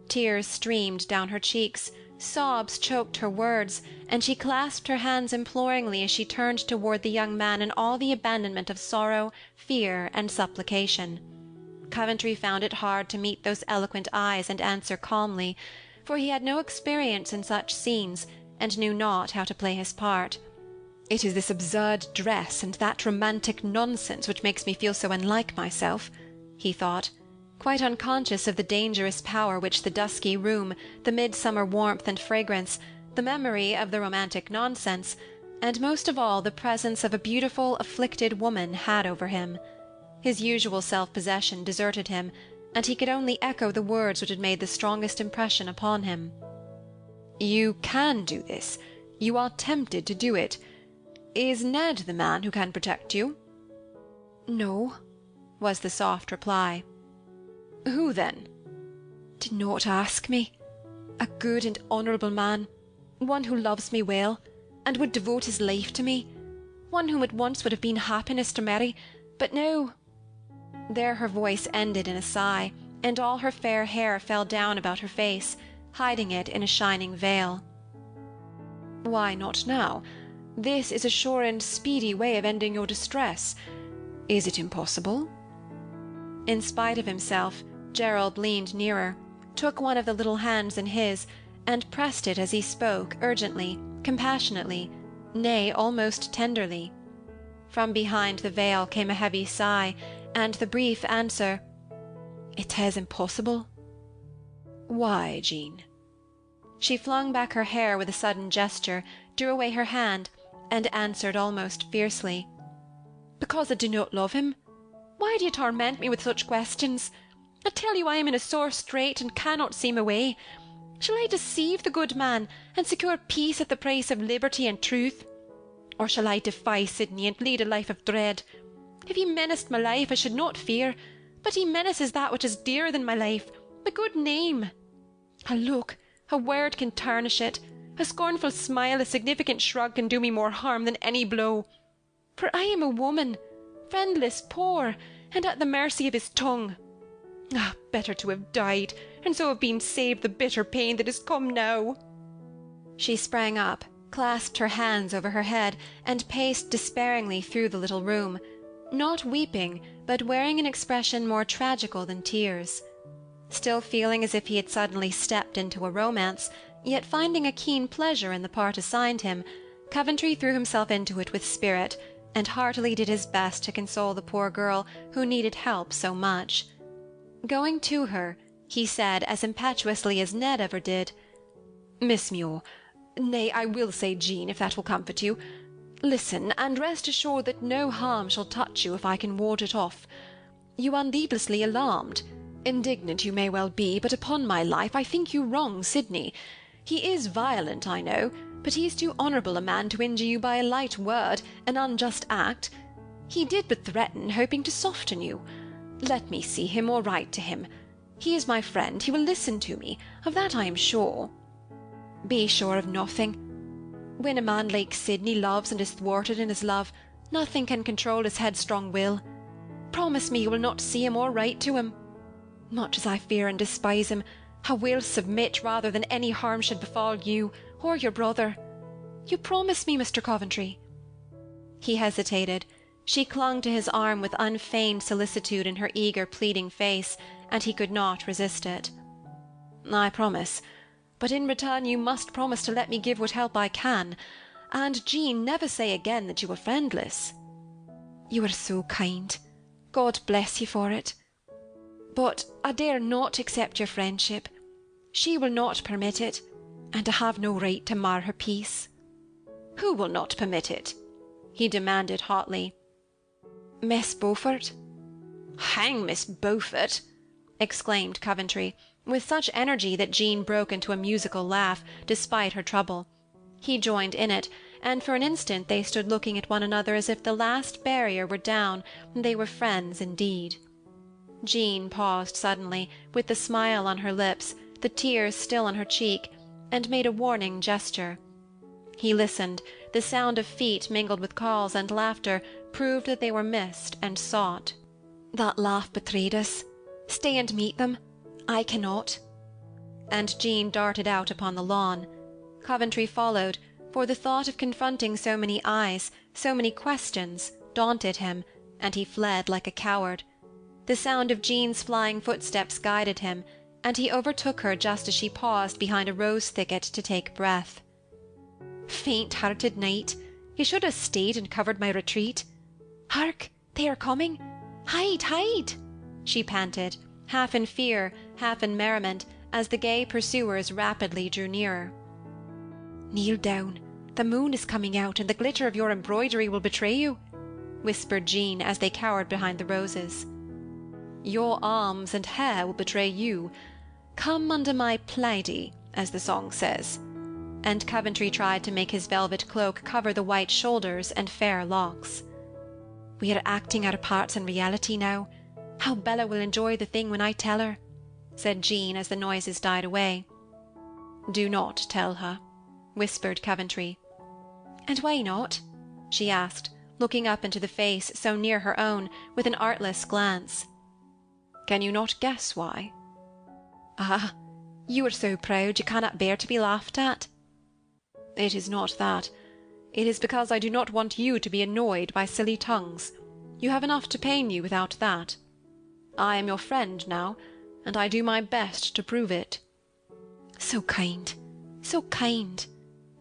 Tears streamed down her cheeks, sobs choked her words, and she clasped her hands imploringly as she turned toward the young man in all the abandonment of sorrow, fear, and supplication. Coventry found it hard to meet those eloquent eyes and answer calmly, for he had no experience in such scenes, and knew not how to play his part. It is this absurd dress and that romantic nonsense which makes me feel so unlike myself, he thought, quite unconscious of the dangerous power which the dusky room, the midsummer warmth and fragrance, the memory of the romantic nonsense, and most of all the presence of a beautiful, afflicted woman had over him. His usual self-possession deserted him, and he could only echo the words which had made the strongest impression upon him. You can do this. You are tempted to do it. Is Ned the man who can protect you? No, was the soft reply. Who then? Do not ask me. A good and honourable man, one who loves me well, and would devote his life to me, one whom it once would have been happiness to marry, but now— There her voice ended in a sigh, and all her fair hair fell down about her face, hiding it in a shining veil. Why not now? This is a sure and speedy way of ending your distress. Is it impossible? In spite of himself, Gerald leaned nearer, took one of the little hands in his, and pressed it as he spoke, urgently, compassionately, nay, almost tenderly. From behind the veil came a heavy sigh, and the brief answer, "It is impossible." Why, Jean? She flung back her hair with a sudden gesture, drew away her hand, and answered almost fiercely, "Because I do not love him. Why do you torment me with such questions? I tell you I am in a sore strait and cannot see my way. Shall I deceive the good man, and secure peace at the price of liberty and truth? Or shall I defy Sydney, and lead a life of dread? If he menaced my life, I should not fear, but he menaces that which is dearer than my life, my good name. A look, a word can tarnish it. A scornful smile, a significant shrug can do me more harm than any blow. For I am a woman, friendless, poor, and at the mercy of his tongue. Ah, better to have died, and so have been saved the bitter pain that has come now." She sprang up, clasped her hands over her head, and paced despairingly through the little room, not weeping, but wearing an expression more tragical than tears. Still feeling as if he had suddenly stepped into a romance, yet finding a keen pleasure in the part assigned him, Coventry threw himself into it with spirit, and heartily did his best to console the poor girl who needed help so much. Going to her, he said as impetuously as Ned ever did, "Miss Muir, nay, I will say Jean, if that will comfort you. Listen, and rest assured that no harm shall touch you if I can ward it off. You are needlessly alarmed. Indignant you may well be, but upon my life I think you wrong Sydney. He is violent, I know, but he is too honourable a man to injure you by a light word, an unjust act. He did but threaten, hoping to soften you. Let me see him or write to him. He is my friend, he will listen to me, of that I am sure." "Be sure of nothing. When a man like Sydney loves and is thwarted in his love, nothing can control his headstrong will. Promise me you will not see him or write to him. Much as I fear and despise him, I will submit rather than any harm should befall you or your brother. You promise me, Mr. Coventry?" He hesitated. She clung to his arm with unfeigned solicitude in her eager, pleading face, and he could not resist it. "I promise, but in return you must promise to let me give what help I can, and, Jean, never say again that you were friendless." "You are so kind. God bless you for it. But I dare not accept your friendship. She will not permit it, and I have no right to mar her peace." "Who will not permit it?" he demanded hotly. "Miss Beaufort." "Hang Miss Beaufort!" exclaimed Coventry, with such energy that Jean broke into a musical laugh, despite her trouble. He joined in it, and for an instant they stood looking at one another as if the last barrier were down, and they were friends indeed. Jean paused suddenly, with the smile on her lips, the tears still on her cheek, and made a warning gesture. He listened. The sound of feet mingled with calls and laughter proved that they were missed and sought. "That laugh betrayed us. Stay and meet them. I cannot." And Jean darted out upon the lawn. Coventry followed, for the thought of confronting so many eyes, so many questions, daunted him, and he fled like a coward. The sound of Jean's flying footsteps guided him, and he overtook her just as she paused behind a rose thicket to take breath. "Faint-hearted knight, you should have stayed and covered my retreat. Hark, they are coming. Hide, hide!" she panted, half in fear, half in merriment, as the gay pursuers rapidly drew nearer. "Kneel down. The moon is coming out, and the glitter of your embroidery will betray you," whispered Jean as they cowered behind the roses. "Your arms and hair will betray you. Come under my plaidie, as the song says." And Coventry tried to make his velvet cloak cover the white shoulders and fair locks. "We are acting our parts in reality now. How Bella will enjoy the thing when I tell her," said Jean as the noises died away. "Do not tell her," whispered Coventry. "And why not?" she asked, looking up into the face so near her own, with an artless glance. "Can you not guess why?" "Ah, you are so proud you cannot bear to be laughed at." "It is not that. It is because I do not want you to be annoyed by silly tongues. You have enough to pain you without that. I am your friend now, and I do my best to prove it." "So kind, so kind.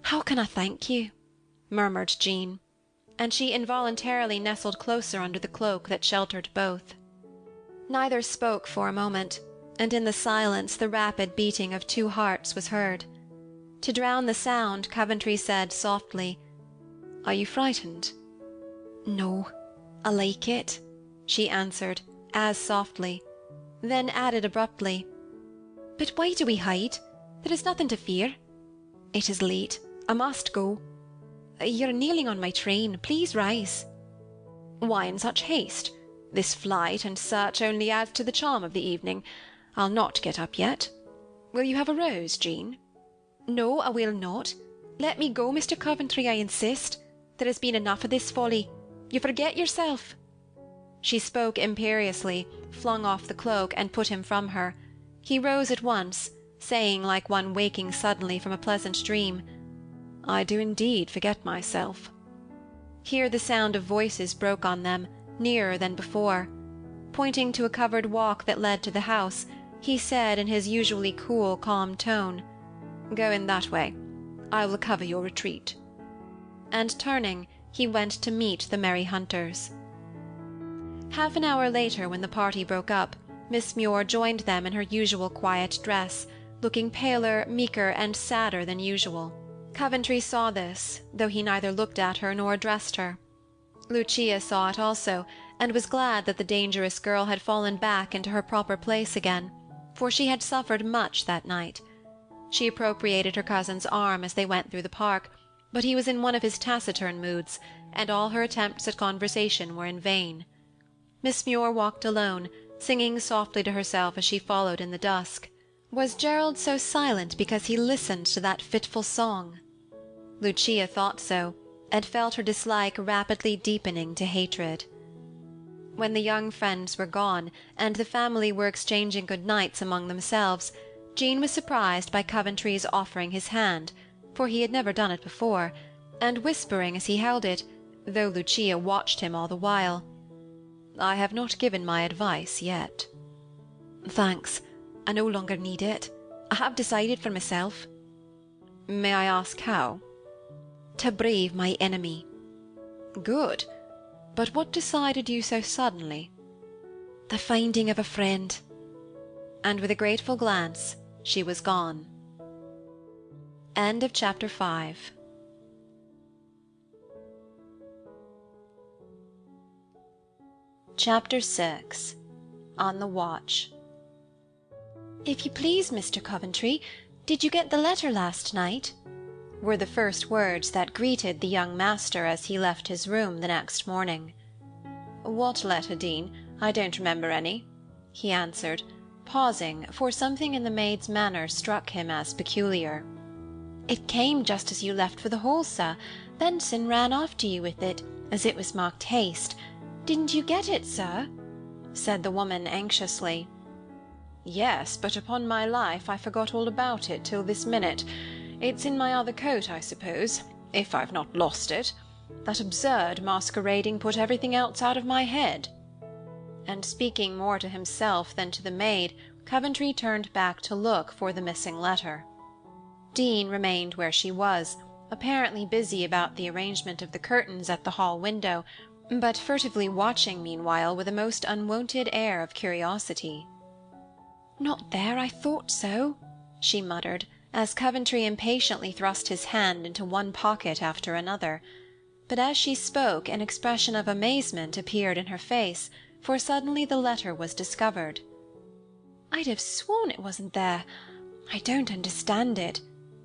How can I thank you?" murmured Jean, and she involuntarily nestled closer under the cloak that sheltered both. Neither spoke for a moment, and in the silence the rapid beating of two hearts was heard. To drown the sound, Coventry said softly, "Are you frightened?" "No, I like it," she answered, as softly, then added abruptly, "But why do we hide? There is nothing to fear. It is late. I must go. You're kneeling on my train. Please rise." "Why in such haste? This flight and search only adds to the charm of the evening. I'll not get up yet. Will you have a rose, Jean?" "No, I will not. Let me go, Mr. Coventry, I insist. There has been enough of this folly. You forget yourself." She spoke imperiously, flung off the cloak, and put him from her. He rose at once, saying, like one waking suddenly from a pleasant dream, "I do indeed forget myself." Here the sound of voices broke on them, nearer than before. Pointing to a covered walk that led to the house, he said in his usually cool, calm tone, "Go in that way. I will cover your retreat." And turning, he went to meet the merry hunters. Half an hour later, when the party broke up, Miss Muir joined them in her usual quiet dress, looking paler, meeker, and sadder than usual. Coventry saw this, though he neither looked at her nor addressed her. Lucia saw it also, and was glad that the dangerous girl had fallen back into her proper place again, for she had suffered much that night. She appropriated her cousin's arm as they went through the park, but he was in one of his taciturn moods, and all her attempts at conversation were in vain. Miss Muir walked alone, singing softly to herself as she followed in the dusk. Was Gerald so silent because he listened to that fitful song? Lucia thought so, and felt her dislike rapidly deepening to hatred. When the young friends were gone, and the family were exchanging good nights among themselves, Jean was surprised by Coventry's offering his hand, for he had never done it before, and whispering as he held it, though Lucia watched him all the while, "I have not given my advice yet." "Thanks. I no longer need it. I have decided for myself." "May I ask how?" "To brave my enemy." "Good. But what decided you so suddenly?" "The finding of a friend." And with a grateful glance, she was gone. End of chapter 5. Chapter 6. On the Watch. "If you please, Mr. Coventry, did you get the letter last night?" were the first words that greeted the young master as he left his room the next morning. "What letter, Dean? I don't remember any," he answered, pausing, for something in the maid's manner struck him as peculiar. "It came just as you left for the hall, sir. Benson ran after you with it, as it was marked haste. Didn't you get it, sir?" said the woman anxiously. "Yes, but upon my life I forgot all about it till this minute. It's in my other coat, I suppose, if I've not lost it. That absurd masquerading put everything else out of my head." And speaking more to himself than to the maid, Coventry turned back to look for the missing letter. Dean remained where she was, apparently busy about the arrangement of the curtains at the hall window, but furtively watching meanwhile with a most unwonted air of curiosity. "Not there, I thought so," she muttered, as Coventry impatiently thrust his hand into one pocket after another. But as she spoke, an expression of amazement appeared in her face, for suddenly the letter was discovered. "I'd have sworn it wasn't there. I don't understand it,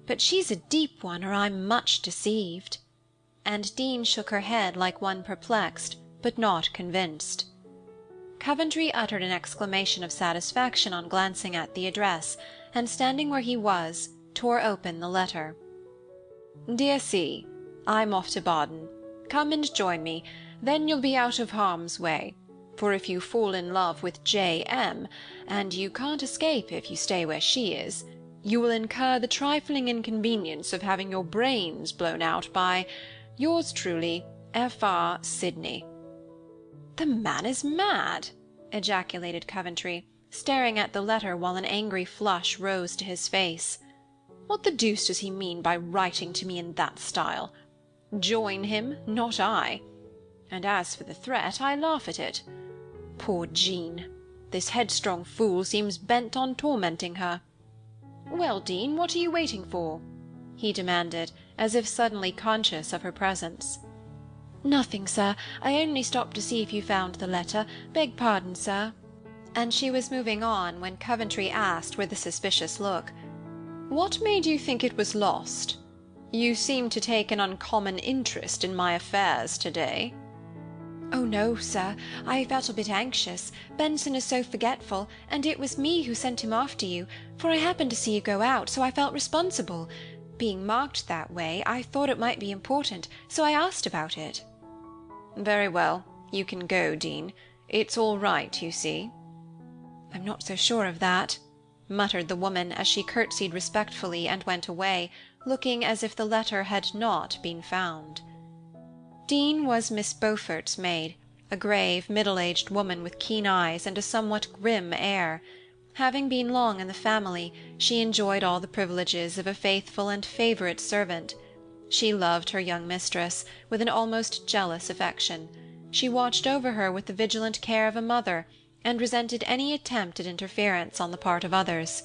but she's a deep one, or I'm much deceived." And Dean shook her head like one perplexed, but not convinced. Coventry uttered an exclamation of satisfaction on glancing at the address, and standing where he was, tore open the letter. "Dear C., I'm off to Baden. Come and join me, then you'll be out of harm's way, for if you fall in love with J.M., and you can't escape if you stay where she is, you will incur the trifling inconvenience of having your brains blown out by yours truly, F.R. Sidney." "The man is mad!" ejaculated Coventry, staring at the letter while an angry flush rose to his face. "What the deuce does he mean by writing to me in that style? Join him, not I. And as for the threat, I laugh at it. Poor Jean! This headstrong fool seems bent on tormenting her. Well, Dean, what are you waiting for?" he demanded, as if suddenly conscious of her presence. "Nothing, sir. I only stopped to see if you found the letter. Beg pardon, sir." And she was moving on when Coventry asked with a suspicious look, "What made you think it was lost? You seem to take an uncommon interest in my affairs to-day." "Oh, no, sir. I felt a bit anxious. Benson is so forgetful, and it was me who sent him after you, for I happened to see you go out, so I felt responsible. Being marked that way, I thought it might be important, so I asked about it." "Very well. You can go, Dean. It's all right, you see." "I'm not so sure of that," muttered the woman as she curtsied respectfully and went away, looking as if the letter had not been found. Dean was Miss Beaufort's maid, a grave, middle-aged woman with keen eyes and a somewhat grim air. Having been long in the family, she enjoyed all the privileges of a faithful and favorite servant. She loved her young mistress with an almost jealous affection. She watched over her with the vigilant care of a mother, and resented any attempt at interference on the part of others.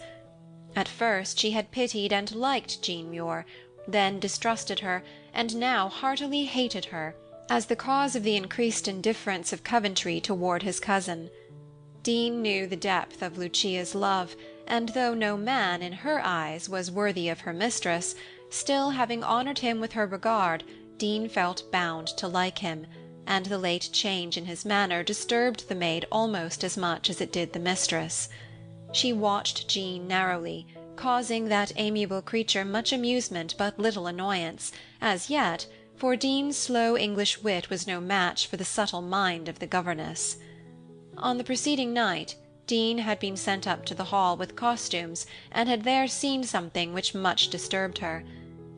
At first she had pitied and liked Jean Muir, then distrusted her, and now heartily hated her, as the cause of the increased indifference of Coventry toward his cousin. Dean knew the depth of Lucia's love, and though no man, in her eyes, was worthy of her mistress, still, having honored him with her regard, Dean felt bound to like him, and the late change in his manner disturbed the maid almost as much as it did the mistress. She watched Jean narrowly, causing that amiable creature much amusement but little annoyance, as yet, for Dean's slow English wit was no match for the subtle mind of the governess. On the preceding night, Dean had been sent up to the hall with costumes, and had there seen something which much disturbed her.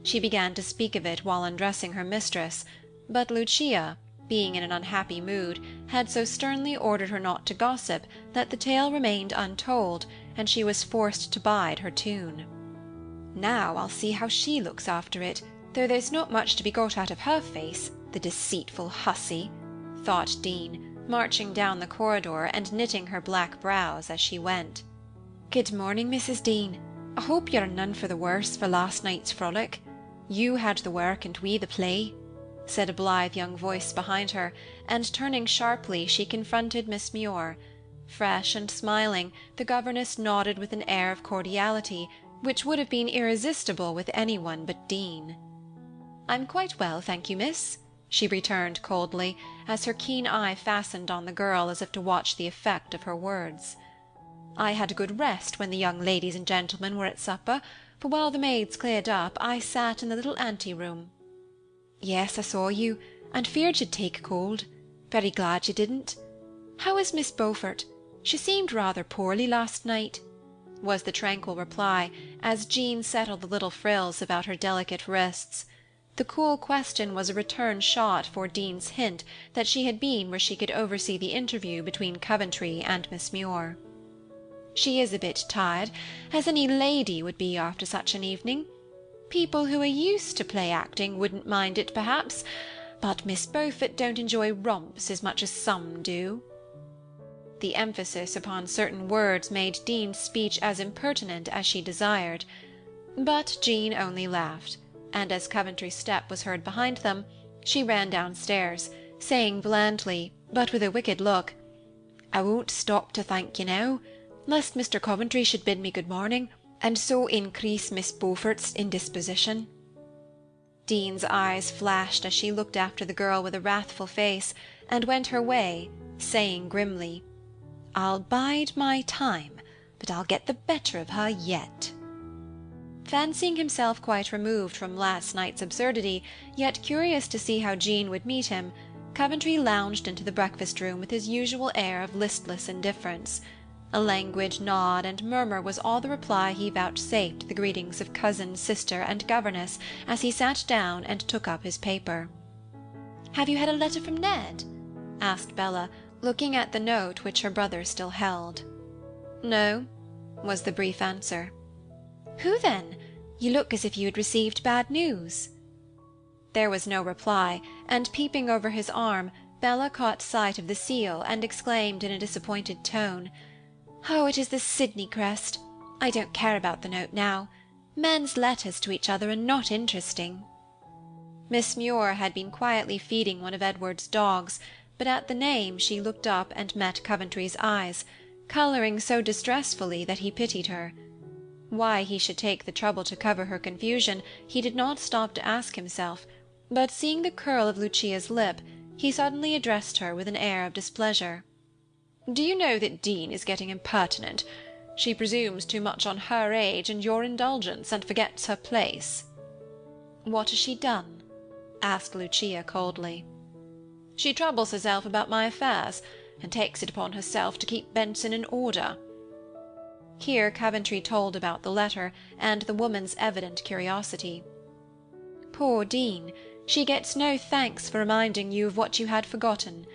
She began to speak of it while undressing her mistress, but Lucia, being in an unhappy mood, had so sternly ordered her not to gossip that the tale remained untold, and she was forced to bide her tune. "Now I'll see how she looks after it, though there's not much to be got out of her face, the deceitful hussy," thought Dean, marching down the corridor and knitting her black brows as she went. "Good morning, Mrs. Dean. I hope you're none for the worse for last night's frolic. You had the work and we the play," said a blithe young voice behind her, and turning sharply she confronted Miss Muir. Fresh and smiling, the governess nodded with an air of cordiality which would have been irresistible with anyone but Dean. "I'm quite well, thank you, miss," she returned coldly, as her keen eye fastened on the girl as if to watch the effect of her words. "I had a good rest when the young ladies and gentlemen were at supper, for while the maids cleared up, I sat in the little ante-room." "Yes, I saw you, and feared you'd take cold. Very glad you didn't. How is Miss Beaufort? She seemed rather poorly last night," was the tranquil reply, as Jean settled the little frills about her delicate wrists. The cool question was a return shot for Dean's hint that she had been where she could oversee the interview between Coventry and Miss Muir. "She is a bit tired, as any lady would be after such an evening. People who are used to play acting wouldn't mind it, perhaps, but Miss Beaufort don't enjoy romps as much as some do." The emphasis upon certain words made Dean's speech as impertinent as she desired. But Jean only laughed, and as Coventry's step was heard behind them, she ran downstairs, saying blandly, but with a wicked look, "I won't stop to thank you now, lest Mr. Coventry should bid me good morning, and so increase Miss Beaufort's indisposition." Dean's eyes flashed as she looked after the girl with a wrathful face, and went her way, saying grimly, "I'll bide my time, but I'll get the better of her yet." Fancying himself quite removed from last night's absurdity, yet curious to see how Jean would meet him, Coventry lounged into the breakfast-room with his usual air of listless indifference. A languid nod and murmur was all the reply he vouchsafed to the greetings of cousin, sister, and governess, as he sat down and took up his paper. "Have you had a letter from Ned?" asked Bella, looking at the note which her brother still held. "No," was the brief answer. "Who then? You look as if you had received bad news." There was no reply, and peeping over his arm, Bella caught sight of the seal, and exclaimed in a disappointed tone, "Oh, it is the Sydney crest. I don't care about the note now. Men's letters to each other are not interesting." Miss Muir had been quietly feeding one of Edward's dogs, but at the name she looked up and met Coventry's eyes, colouring so distressfully that he pitied her. Why he should take the trouble to cover her confusion he did not stop to ask himself, but seeing the curl of Lucia's lip, he suddenly addressed her with an air of displeasure. "Do you know that Dean is getting impertinent? She presumes too much on her age and your indulgence, and forgets her place." "What has she done?" asked Lucia coldly. "She troubles herself about my affairs, and takes it upon herself to keep Benson in order." Here Coventry told about the letter, and the woman's evident curiosity. "Poor Dean, she gets no thanks for reminding you of what you had forgotten.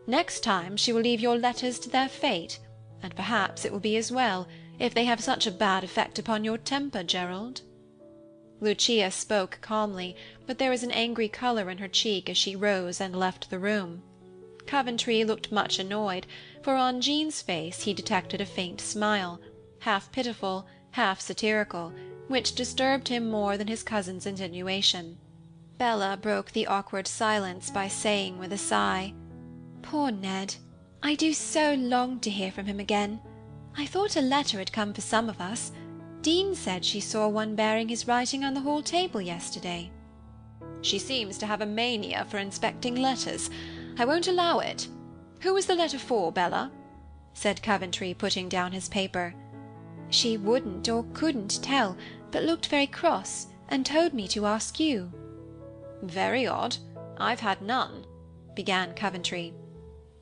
Next time she will leave your letters to their fate, and perhaps it will be as well, if they have such a bad effect upon your temper, Gerald." Lucia spoke calmly, but there was an angry colour in her cheek as she rose and left the room. Coventry looked much annoyed, for on Jean's face he detected a faint smile, half pitiful, half satirical, which disturbed him more than his cousin's insinuation. Bella broke the awkward silence by saying with a sigh, "Poor Ned! I do so long to hear from him again. I thought a letter had come for some of us. Dean said she saw one bearing his writing on the hall table yesterday." "She seems to have a mania for inspecting letters. I won't allow it. Who was the letter for, Bella?" said Coventry, putting down his paper. "She wouldn't or couldn't tell, but looked very cross, and told me to ask you." "Very odd. I've had none," began Coventry.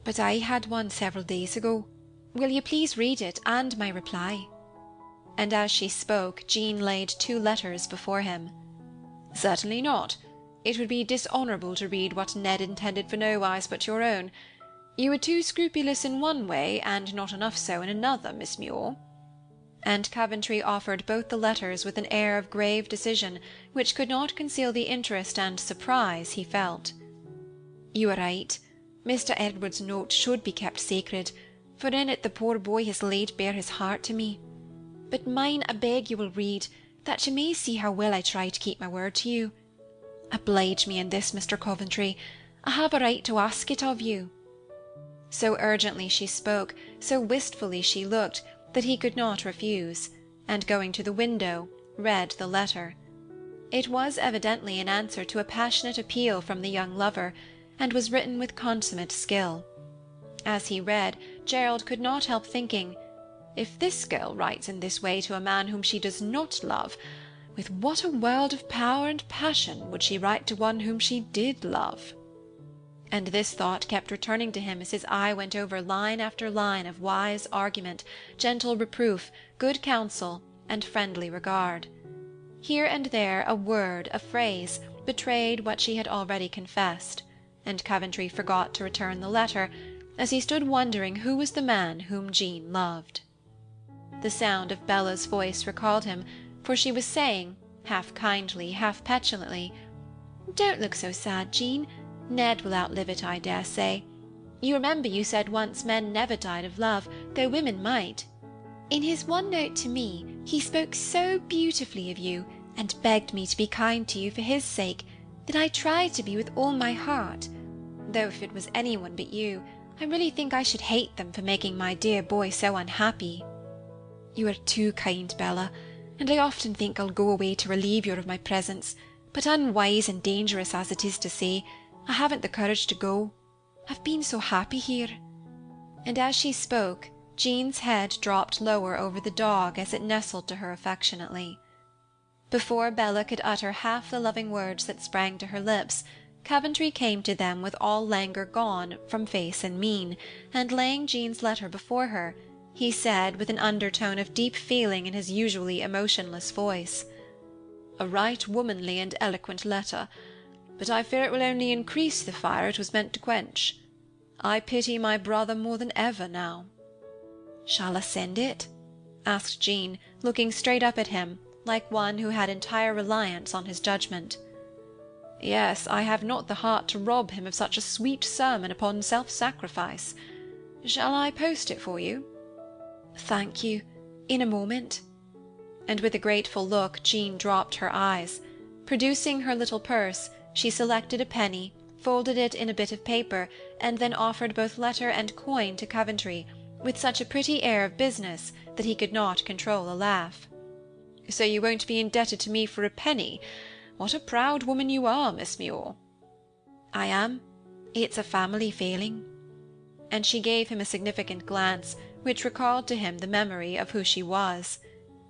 "But I had one several days ago. Will you please read it, and my reply?" And as she spoke, Jean laid 2 letters before him. "Certainly not. It would be dishonourable to read what Ned intended for no eyes but your own. You were too scrupulous in one way, and not enough so in another, Miss Muir." And Coventry offered both the letters with an air of grave decision, which could not conceal the interest and surprise he felt. "You are right. Mr. Edward's note should be kept sacred, for in it the poor boy has laid bare his heart to me. But mine I beg you will read, that you may see how well I try to keep my word to you. Oblige me in this, Mr. Coventry. I have a right to ask it of you." So urgently she spoke, so wistfully she looked, that he could not refuse, and going to the window, read the letter. It was evidently an answer to a passionate appeal from the young lover, and was written with consummate skill. As he read, Gerald could not help thinking, if this girl writes in this way to a man whom she does not love, with what a world of power and passion would she write to one whom she did love? And this thought kept returning to him as his eye went over line after line of wise argument, gentle reproof, good counsel, and friendly regard. Here and there a word, a phrase, betrayed what she had already confessed, and Coventry forgot to return the letter, as he stood wondering who was the man whom Jean loved. The sound of Bella's voice recalled him, for she was saying, half kindly, half petulantly, "Don't look so sad, Jean. Ned will outlive it, I dare say. You remember you said once men never died of love, though women might. In his one note to me, he spoke so beautifully of you, and begged me to be kind to you for his sake, that I tried to be with all my heart, though if it was anyone but you, I really think I should hate them for making my dear boy so unhappy." "You are too kind, Bella, and I often think I'll go away to relieve you of my presence, but unwise and dangerous as it is to say, I haven't the courage to go. I've been so happy here." And as she spoke, Jean's head dropped lower over the dog as it nestled to her affectionately. Before Bella could utter half the loving words that sprang to her lips, Coventry came to them with all languor gone from face and mien, and laying Jean's letter before her, he said, with an undertone of deep feeling in his usually emotionless voice, "A right womanly and eloquent letter, but I fear it will only increase the fire it was meant to quench. I pity my brother more than ever now." "Shall I send it?" asked Jean, looking straight up at him, like one who had entire reliance on his judgment. "Yes, I have not the heart to rob him of such a sweet sermon upon self-sacrifice. Shall I post it for you?" "Thank you. In a moment." And with a grateful look, Jean dropped her eyes. Producing her little purse, she selected a penny, folded it in a bit of paper, and then offered both letter and coin to Coventry, with such a pretty air of business that he could not control a laugh. "So you won't be indebted to me for a penny? What a proud woman you are, Miss Muir." "I am. It's a family failing." And she gave him a significant glance, which recalled to him the memory of who she was.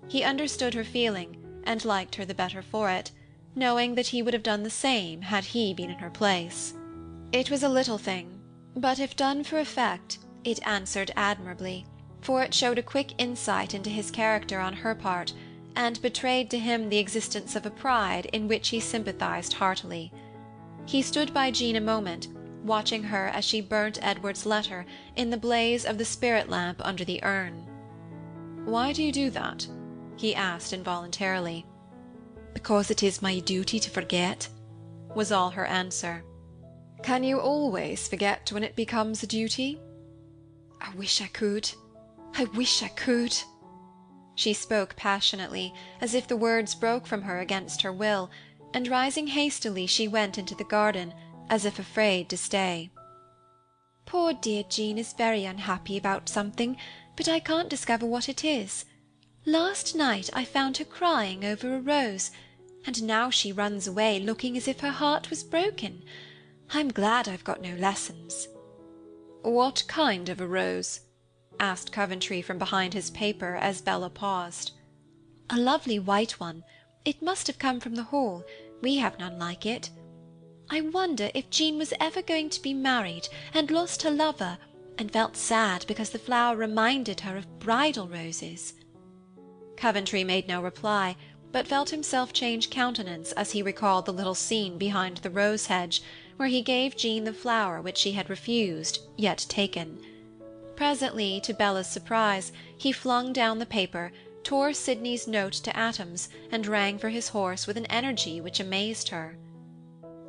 He understood her feeling, and liked her the better for it, knowing that he would have done the same had he been in her place. It was a little thing, but if done for effect, It answered admirably, for it showed a quick insight into his character on her part, and betrayed to him the existence of a pride in which he sympathized heartily. He stood by Jean a moment, watching her as she burnt Edward's letter in the blaze of the spirit lamp under the urn. "Why do you do that?" he asked involuntarily. "Because it is my duty to forget," was all her answer. "Can you always forget when it becomes a duty?" "I wish I could. I wish I could." She spoke passionately, as if the words broke from her against her will, and rising hastily she went into the garden, as if afraid to stay. Poor dear Jean is very unhappy about something, but I can't discover what it is. Last night I found her crying over a rose, and now she runs away looking as if her heart was broken. I'm glad I've got no lessons." "What kind of a rose?" asked Coventry from behind his paper as Bella paused. "A lovely white one. It must have come from the hall. We have none like it. I wonder if Jean was ever going to be married and lost her lover and felt sad because the flower reminded her of bridal roses." Coventry made no reply, but felt himself change countenance as he recalled the little scene behind the rose hedge, where he gave Jean the flower which she had refused, yet taken. Presently, to Bella's surprise, he flung down the paper, tore Sydney's note to atoms, and rang for his horse with an energy which amazed her.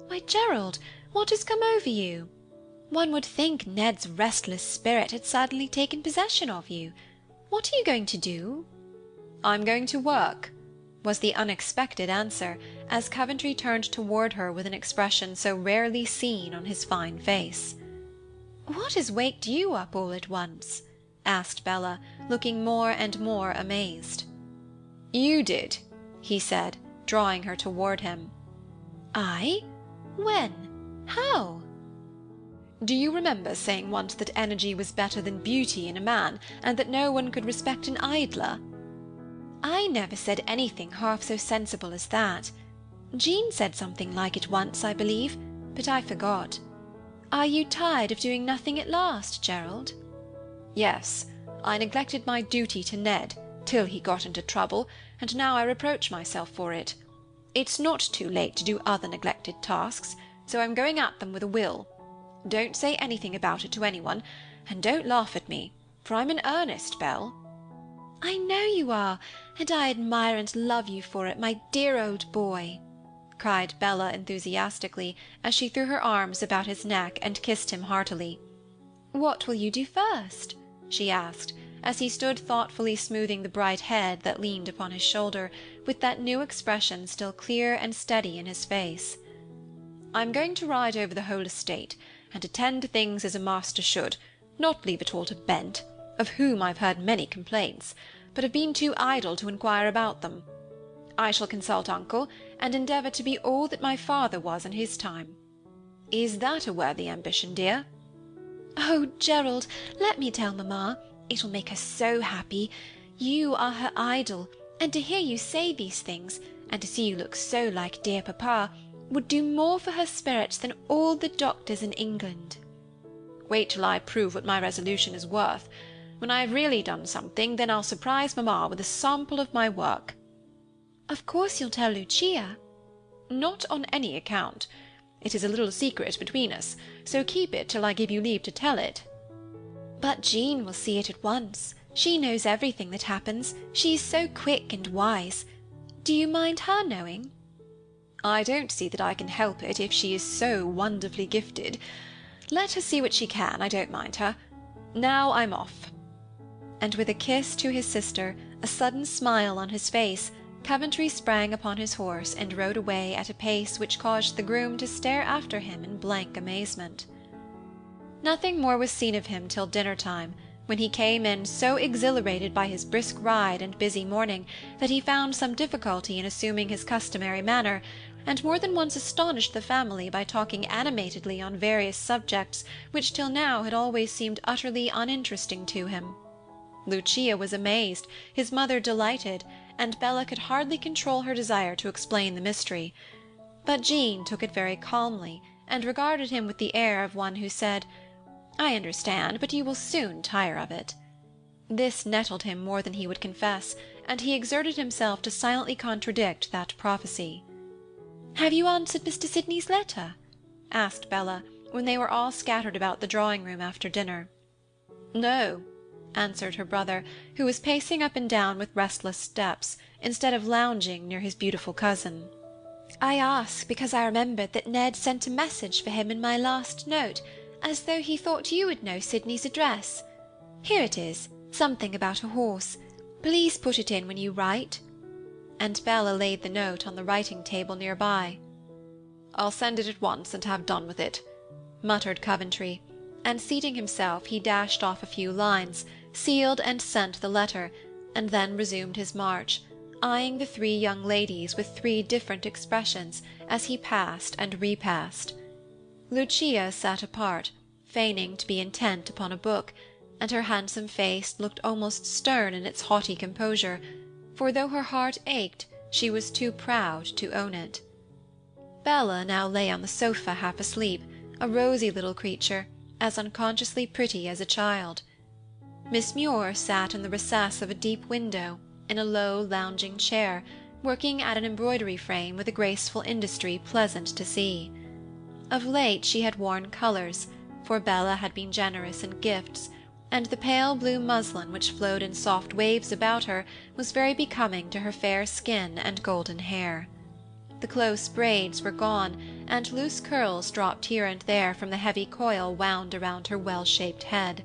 "Why, Gerald, what has come over you? One would think Ned's restless spirit had suddenly taken possession of you. What are you going to do?" "I'm going to work," was the unexpected answer, as Coventry turned toward her with an expression so rarely seen on his fine face. "What has waked you up all at once?" asked Bella, looking more and more amazed. "You did," he said, drawing her toward him. "I? When? How?" "Do you remember saying once that energy was better than beauty in a man, and that no one could respect an idler?" "I never said anything half so sensible as that. Jean said something like it once, I believe, but I forgot. Are you tired of doing nothing at last, Gerald?" "Yes, I neglected my duty to Ned, till he got into trouble, and now I reproach myself for it. It's not too late to do other neglected tasks, so I'm going at them with a will. Don't say anything about it to anyone, and don't laugh at me, for I'm in earnest, Belle." "I know you are, and I admire and love you for it, my dear old boy," cried Bella enthusiastically, as she threw her arms about his neck and kissed him heartily. "What will you do first?" she asked, as he stood thoughtfully smoothing the bright head that leaned upon his shoulder, with that new expression still clear and steady in his face. "I'm going to ride over the whole estate, and attend to things as a master should, not leave it all to Bent, of whom I've heard many complaints, but have been too idle to inquire about them. I shall consult uncle, and endeavour to be all that my father was in his time. Is that a worthy ambition, dear?" "Oh, Gerald, let me tell mamma. It will make her so happy. You are her idol, and to hear you say these things, and to see you look so like dear papa, would do more for her spirits than all the doctors in England." "Wait till I prove what my resolution is worth. When I have really done something, then I'll surprise mamma with a sample of my work." "Of course you'll tell Lucia?" "Not on any account. It is a little secret between us, so keep it till I give you leave to tell it." "But Jean will see it at once. She knows everything that happens. She is so quick and wise. Do you mind her knowing?" "I don't see that I can help it if she is so wonderfully gifted. Let her see what she can, I don't mind her. Now I'm off." And with a kiss to his sister, a sudden smile on his face, Coventry sprang upon his horse and rode away at a pace which caused the groom to stare after him in blank amazement. Nothing more was seen of him till dinner-time, when he came in so exhilarated by his brisk ride and busy morning that he found some difficulty in assuming his customary manner, and more than once astonished the family by talking animatedly on various subjects which till now had always seemed utterly uninteresting to him. Lucia was amazed, his mother delighted, and Bella could hardly control her desire to explain the mystery. But Jean took it very calmly, and regarded him with the air of one who said, I understand, but you will soon tire of it." This nettled him more than he would confess, and he exerted himself to silently contradict that prophecy. "Have you answered Mr. Sydney's letter?" asked Bella, when they were all scattered about the drawing-room after dinner. "No," answered her brother, who was pacing up and down with restless steps, instead of lounging near his beautiful cousin. "I ask because I remembered that Ned sent a message for him in my last note, as though he thought you would know Sydney's address. Here it is, something about a horse. Please put it in when you write." And Bella laid the note on the writing-table near by. "I'll send it at once and have done with it," muttered Coventry, and seating himself he dashed off a few lines, sealed and sent the letter, and then resumed his march, eyeing the three young ladies with three different expressions as he passed and repassed. Lucia sat apart, feigning to be intent upon a book, and her handsome face looked almost stern in its haughty composure, for though her heart ached, she was too proud to own it. Bella now lay on the sofa half asleep, a rosy little creature, as unconsciously pretty as a child. Miss Muir sat in the recess of a deep window, in a low lounging chair, working at an embroidery frame with a graceful industry pleasant to see. Of late she had worn colours, for Bella had been generous in gifts, and the pale blue muslin which flowed in soft waves about her was very becoming to her fair skin and golden hair. The close braids were gone, and loose curls dropped here and there from the heavy coil wound around her well-shaped head.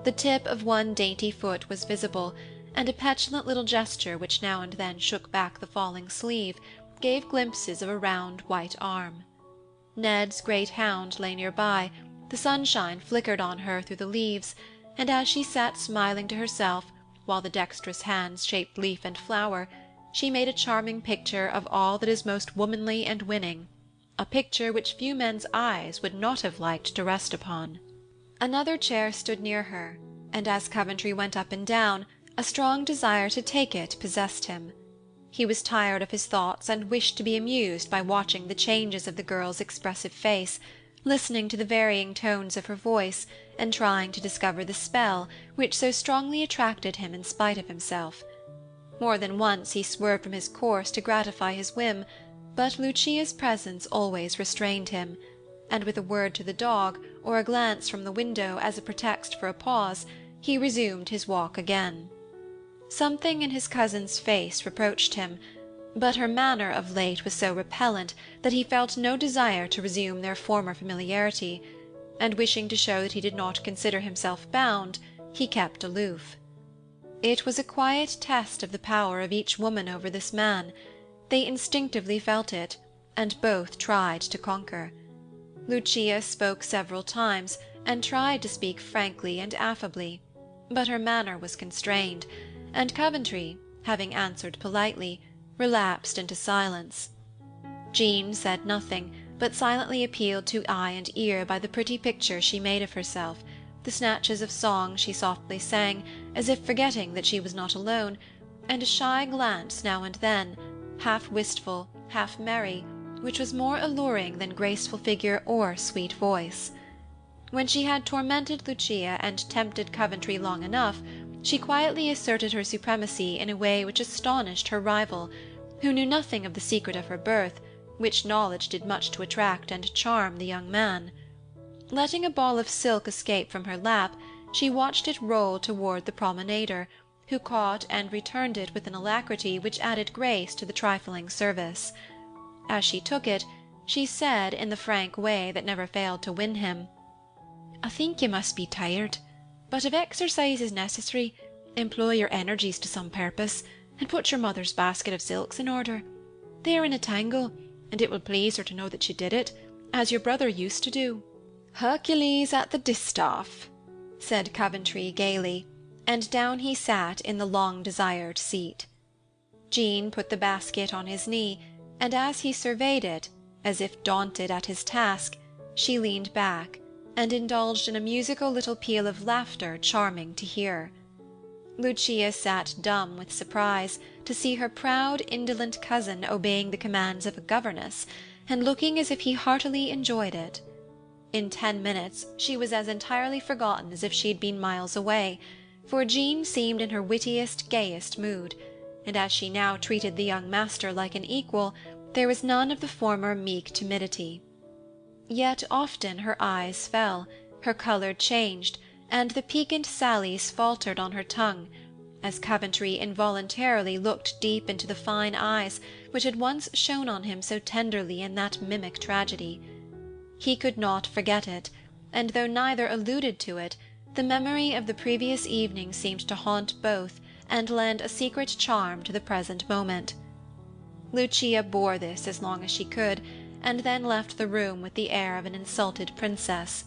The tip of one dainty foot was visible, and a petulant little gesture which now and then shook back the falling sleeve gave glimpses of a round white arm. Ned's great hound lay near by, the sunshine flickered on her through the leaves, and as she sat smiling to herself, while the dexterous hands shaped leaf and flower, she made a charming picture of all that is most womanly and winning, a picture which few men's eyes would not have liked to rest upon. Another chair stood near her, and as Coventry went up and down, a strong desire to take it possessed him. He was tired of his thoughts and wished to be amused by watching the changes of the girl's expressive face, listening to the varying tones of her voice, and trying to discover the spell which so strongly attracted him in spite of himself. More than once he swerved from his course to gratify his whim, but Lucia's presence always restrained him, and with a word to the dog, or a glance from the window as a pretext for a pause, he resumed his walk again. Something in his cousin's face reproached him, but her manner of late was so repellent that he felt no desire to resume their former familiarity, and wishing to show that he did not consider himself bound, he kept aloof. It was a quiet test of the power of each woman over this man. They instinctively felt it, and both tried to conquer. Lucia spoke several times, and tried to speak frankly and affably, but her manner was constrained, and Coventry, having answered politely, relapsed into silence. Jean said nothing, but silently appealed to eye and ear by the pretty picture she made of herself, the snatches of song she softly sang, as if forgetting that she was not alone, and a shy glance now and then, half wistful, half merry, which was more alluring than graceful figure or sweet voice. When she had tormented Lucia and tempted Coventry long enough, she quietly asserted her supremacy in a way which astonished her rival, who knew nothing of the secret of her birth, which knowledge did much to attract and charm the young man. Letting a ball of silk escape from her lap, she watched it roll toward the promenader, who caught and returned it with an alacrity which added grace to the trifling service. As she took it, she said, in the frank way that never failed to win him, "I think you must be tired, but if exercise is necessary, employ your energies to some purpose, and put your mother's basket of silks in order. They are in a tangle, and it will please her to know that you did it, as your brother used to do." "Hercules at the distaff," said Coventry gaily, and down he sat in the long-desired seat. Jean put the basket on his knee, and as he surveyed it, as if daunted at his task, she leaned back, and indulged in a musical little peal of laughter charming to hear. Lucia sat dumb with surprise to see her proud, indolent cousin obeying the commands of a governess, and looking as if he heartily enjoyed it. In 10 minutes she was as entirely forgotten as if she had been miles away, for Jean seemed in her wittiest, gayest mood, and as she now treated the young master like an equal, there was none of the former meek timidity. Yet often her eyes fell, her colour changed, and the piquant sallies faltered on her tongue, as Coventry involuntarily looked deep into the fine eyes which had once shone on him so tenderly in that mimic tragedy. He could not forget it, and though neither alluded to it, the memory of the previous evening seemed to haunt both and lend a secret charm to the present moment. Lucia bore this as long as she could, and then left the room with the air of an insulted princess.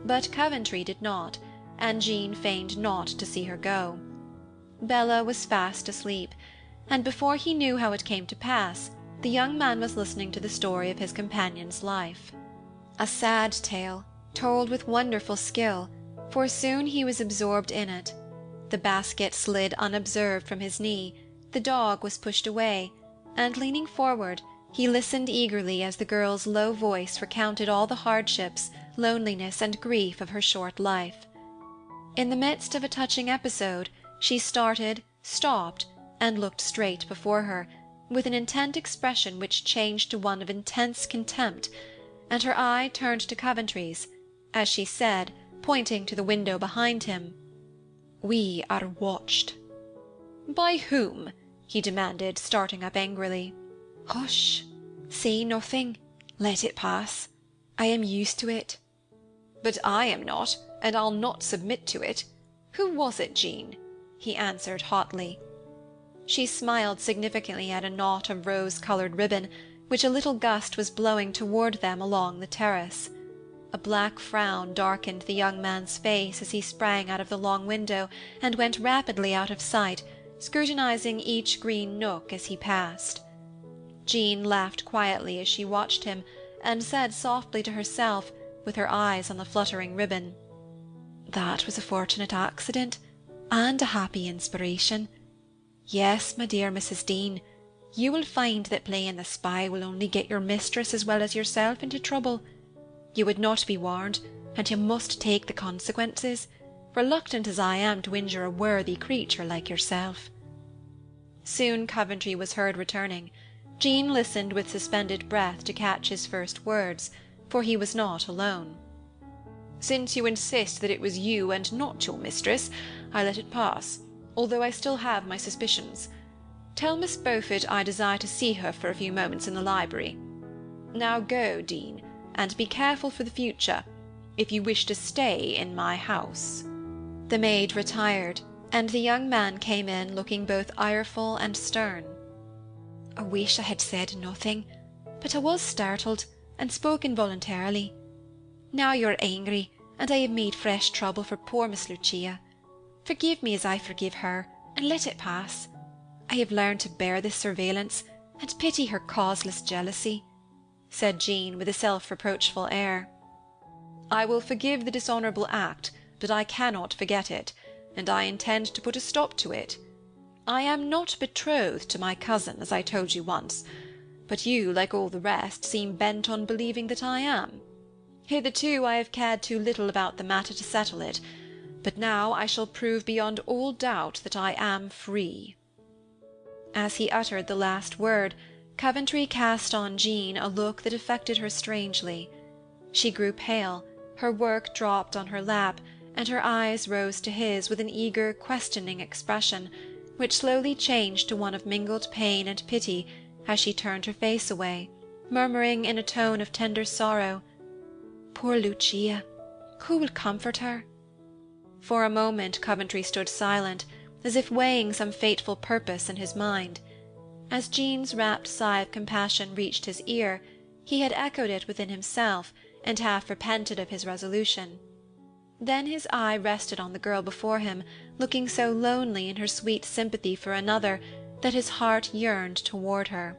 But Coventry did not, and Jean feigned not to see her go. Bella was fast asleep, and before he knew how it came to pass, the young man was listening to the story of his companion's life. A sad tale, told with wonderful skill, for soon he was absorbed in it. The basket slid unobserved from his knee, the dog was pushed away, and leaning forward, he listened eagerly as the girl's low voice recounted all the hardships, loneliness, and grief of her short life. In the midst of a touching episode, she started, stopped, and looked straight before her, with an intent expression which changed to one of intense contempt, and her eye turned to Coventry's, as she said, pointing to the window behind him, "We are watched." "By whom?" he demanded, starting up angrily. "Hush! Say nothing. Let it pass. I am used to it." "But I am not, and I'll not submit to it. Who was it, Jean?" he answered hotly. She smiled significantly at a knot of rose-colored ribbon which a little gust was blowing toward them along the terrace. A black frown darkened the young man's face as he sprang out of the long window and went rapidly out of sight, scrutinizing each green nook as he passed. Jean laughed quietly as she watched him, and said softly to herself, with her eyes on the fluttering ribbon, "That was a fortunate accident, and a happy inspiration. Yes, my dear Mrs. Dean, you will find that playing the spy will only get your mistress as well as yourself into trouble. You would not be warned, and you must take the consequences, reluctant as I am to injure a worthy creature like yourself." Soon Coventry was heard returning. Jean listened with suspended breath to catch his first words, for he was not alone. "Since you insist that it was you and not your mistress, I let it pass, although I still have my suspicions. Tell Miss Beaufort I desire to see her for a few moments in the library. Now go, Dean, and be careful for the future, if you wish to stay in my house." The maid retired, and the young man came in looking both ireful and stern. "I wish I had said nothing, but I was startled, and spoke involuntarily. Now you're angry, and I have made fresh trouble for poor Miss Lucia. Forgive me as I forgive her, and let it pass. I have learned to bear this surveillance, and pity her causeless jealousy," said Jean with a self-reproachful air. "I will forgive the dishonourable act, but I cannot forget it, and I intend to put a stop to it. I am not betrothed to my cousin, as I told you once, but you, like all the rest, seem bent on believing that I am. Hitherto I have cared too little about the matter to settle it, but now I shall prove beyond all doubt that I am free." As he uttered the last word, Coventry cast on Jean a look that affected her strangely. She grew pale, her work dropped on her lap, and her eyes rose to his with an eager, questioning expression, which slowly changed to one of mingled pain and pity as she turned her face away, murmuring in a tone of tender sorrow, "Poor Lucia! Who will comfort her?" For a moment Coventry stood silent, as if weighing some fateful purpose in his mind. As Jean's rapt sigh of compassion reached his ear, he had echoed it within himself, and half repented of his resolution. Then his eye rested on the girl before him, looking so lonely in her sweet sympathy for another that his heart yearned toward her.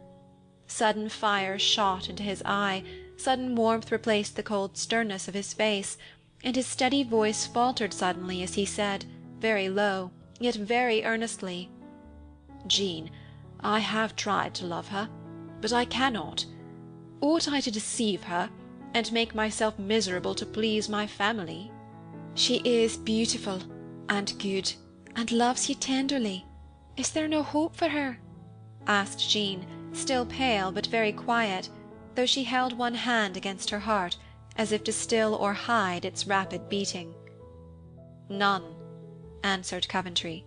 Sudden fire shot into his eye, sudden warmth replaced the cold sternness of his face, and his steady voice faltered suddenly as he said, very low, yet very earnestly, "Jean, I have tried to love her, but I cannot. Ought I to deceive her, and make myself miserable to please my family?" "She is beautiful and good, and loves you tenderly. Is there no hope for her?" asked Jean, still pale but very quiet, though she held one hand against her heart, as if to still or hide its rapid beating. "None," answered Coventry.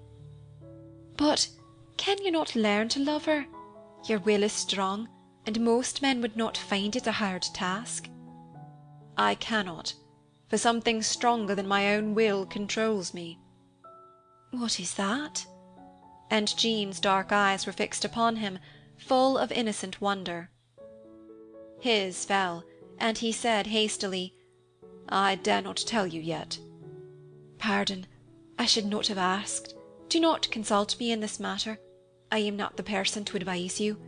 "But can you not learn to love her? Your will is strong, and most men would not find it a hard task." "I cannot, for something stronger than my own will controls me." "What is that?" And Jean's dark eyes were fixed upon him, full of innocent wonder. His fell, and he said hastily, "I dare not tell you yet." "Pardon, I should not have asked. Do not consult me in this matter. I am not the person to advise you.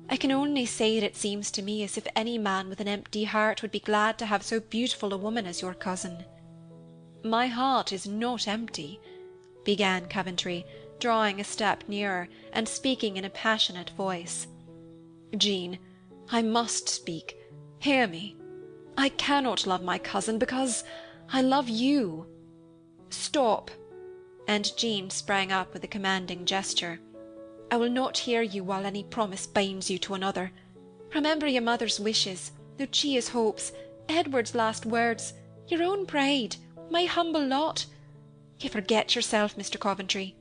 I can only say that it seems to me as if any man with an empty heart would be glad to have so beautiful a woman as your cousin." "My heart is not empty," began Coventry, drawing a step nearer, and speaking in a passionate voice. "Jean, I must speak. Hear me. I cannot love my cousin because I love you." "Stop!" And Jean sprang up with a commanding gesture. "I will not hear you while any promise binds you to another. Remember your mother's wishes, Lucia's hopes, Edward's last words, your own pride, my humble lot. You forget yourself, Mr. Coventry.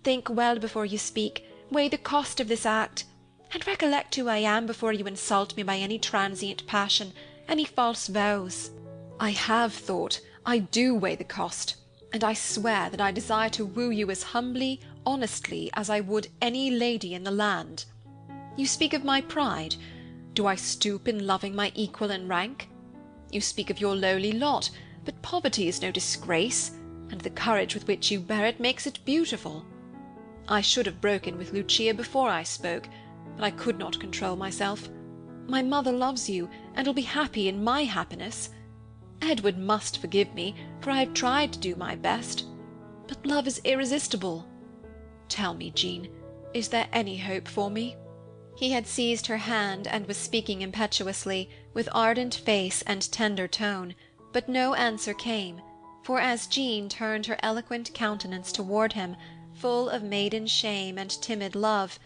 Think well before you speak, weigh the cost of this act, and recollect who I am before you insult me by any transient passion, any false vows." "I have thought, I do weigh the cost, and I swear that I desire to woo you as humbly, honestly, as I would any lady in the land. You speak of my pride. Do I stoop in loving my equal in rank? You speak of your lowly lot, but poverty is no disgrace, and the courage with which you bear it makes it beautiful. I should have broken with Lucia before I spoke, but I could not control myself. My mother loves you, and will be happy in my happiness. Edward must forgive me, for I have tried to do my best. But love is irresistible. Tell me, Jean, is there any hope for me?" He had seized her hand and was speaking impetuously, with ardent face and tender tone, but no answer came, for as Jean turned her eloquent countenance toward him, full of maiden shame and timid love,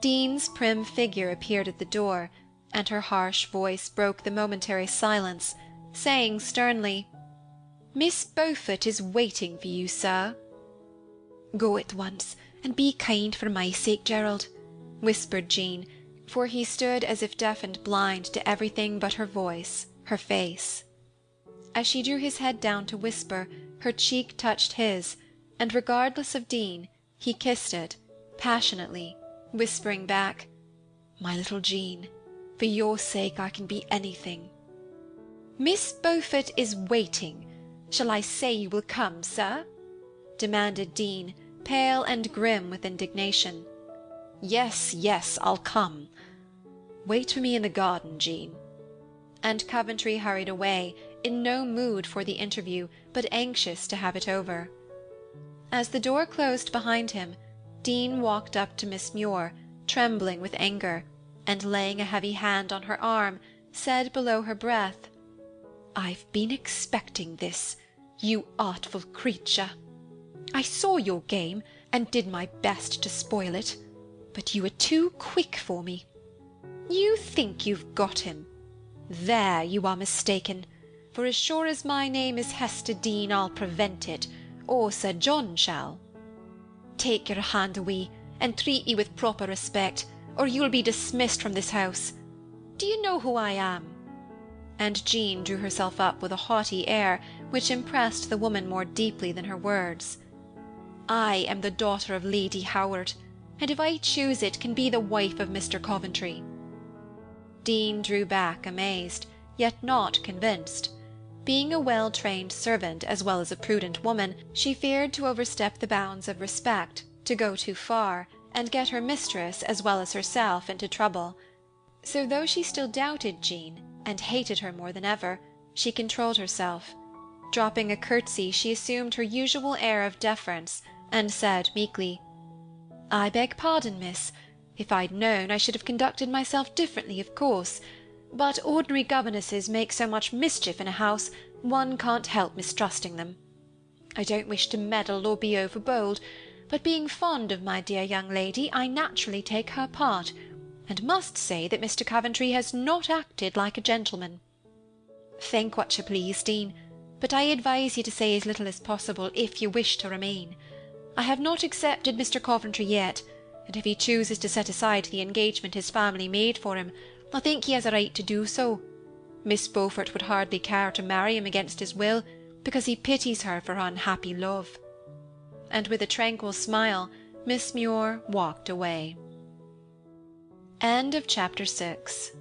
Dean's prim figure appeared at the door, and her harsh voice broke the momentary silence, saying sternly, "Miss Beaufort is waiting for you, sir." "Go at once, and be kind for my sake, Gerald," whispered Jean, for he stood as if deaf and blind to everything but her voice, her face. As she drew his head down to whisper, her cheek touched his, and regardless of Dean, he kissed it, passionately, whispering back, "My little Jean, for your sake I can be anything." "Miss Beaufort is waiting. Shall I say you will come, sir?" demanded Dean, pale and grim with indignation. "Yes, yes, I'll come. Wait for me in the garden, Jean." And Coventry hurried away, in no mood for the interview, but anxious to have it over. As the door closed behind him, Dean walked up to Miss Muir, trembling with anger, and laying a heavy hand on her arm, said below her breath, "I've been expecting this, you artful creature. I saw your game, and did my best to spoil it, but you were too quick for me. You think you've got him. There you are mistaken, for as sure as my name is Hester Dean, I'll prevent it, or Sir John shall. Take your hand away, and treat me with proper respect, or you'll be dismissed from this house. Do you know who I am?" And Jean drew herself up with a haughty air which impressed the woman more deeply than her words. "I am the daughter of Lady Howard, and if I choose it, can be the wife of Mr. Coventry." Dean drew back amazed, yet not convinced. Being a well-trained servant as well as a prudent woman, she feared to overstep the bounds of respect, to go too far, and get her mistress as well as herself into trouble. So though she still doubted Jean, and hated her more than ever, she controlled herself. Dropping a curtsy, she assumed her usual air of deference, and said meekly, "I beg pardon, miss. If I'd known, I should have conducted myself differently, of course. But ordinary governesses make so much mischief in a house, one can't help mistrusting them. I don't wish to meddle or be over-bold, but being fond of my dear young lady, I naturally take her part, and must say that Mr. Coventry has not acted like a gentleman. Think what you please, Dean, but I advise you to say as little as possible if you wish to remain. I have not accepted Mr. Coventry yet, and if he chooses to set aside the engagement his family made for him, I think he has a right to do so. Miss Beaufort would hardly care to marry him against his will, because he pities her for her unhappy love." And with a tranquil smile, Miss Muir walked away. End of chapter 6.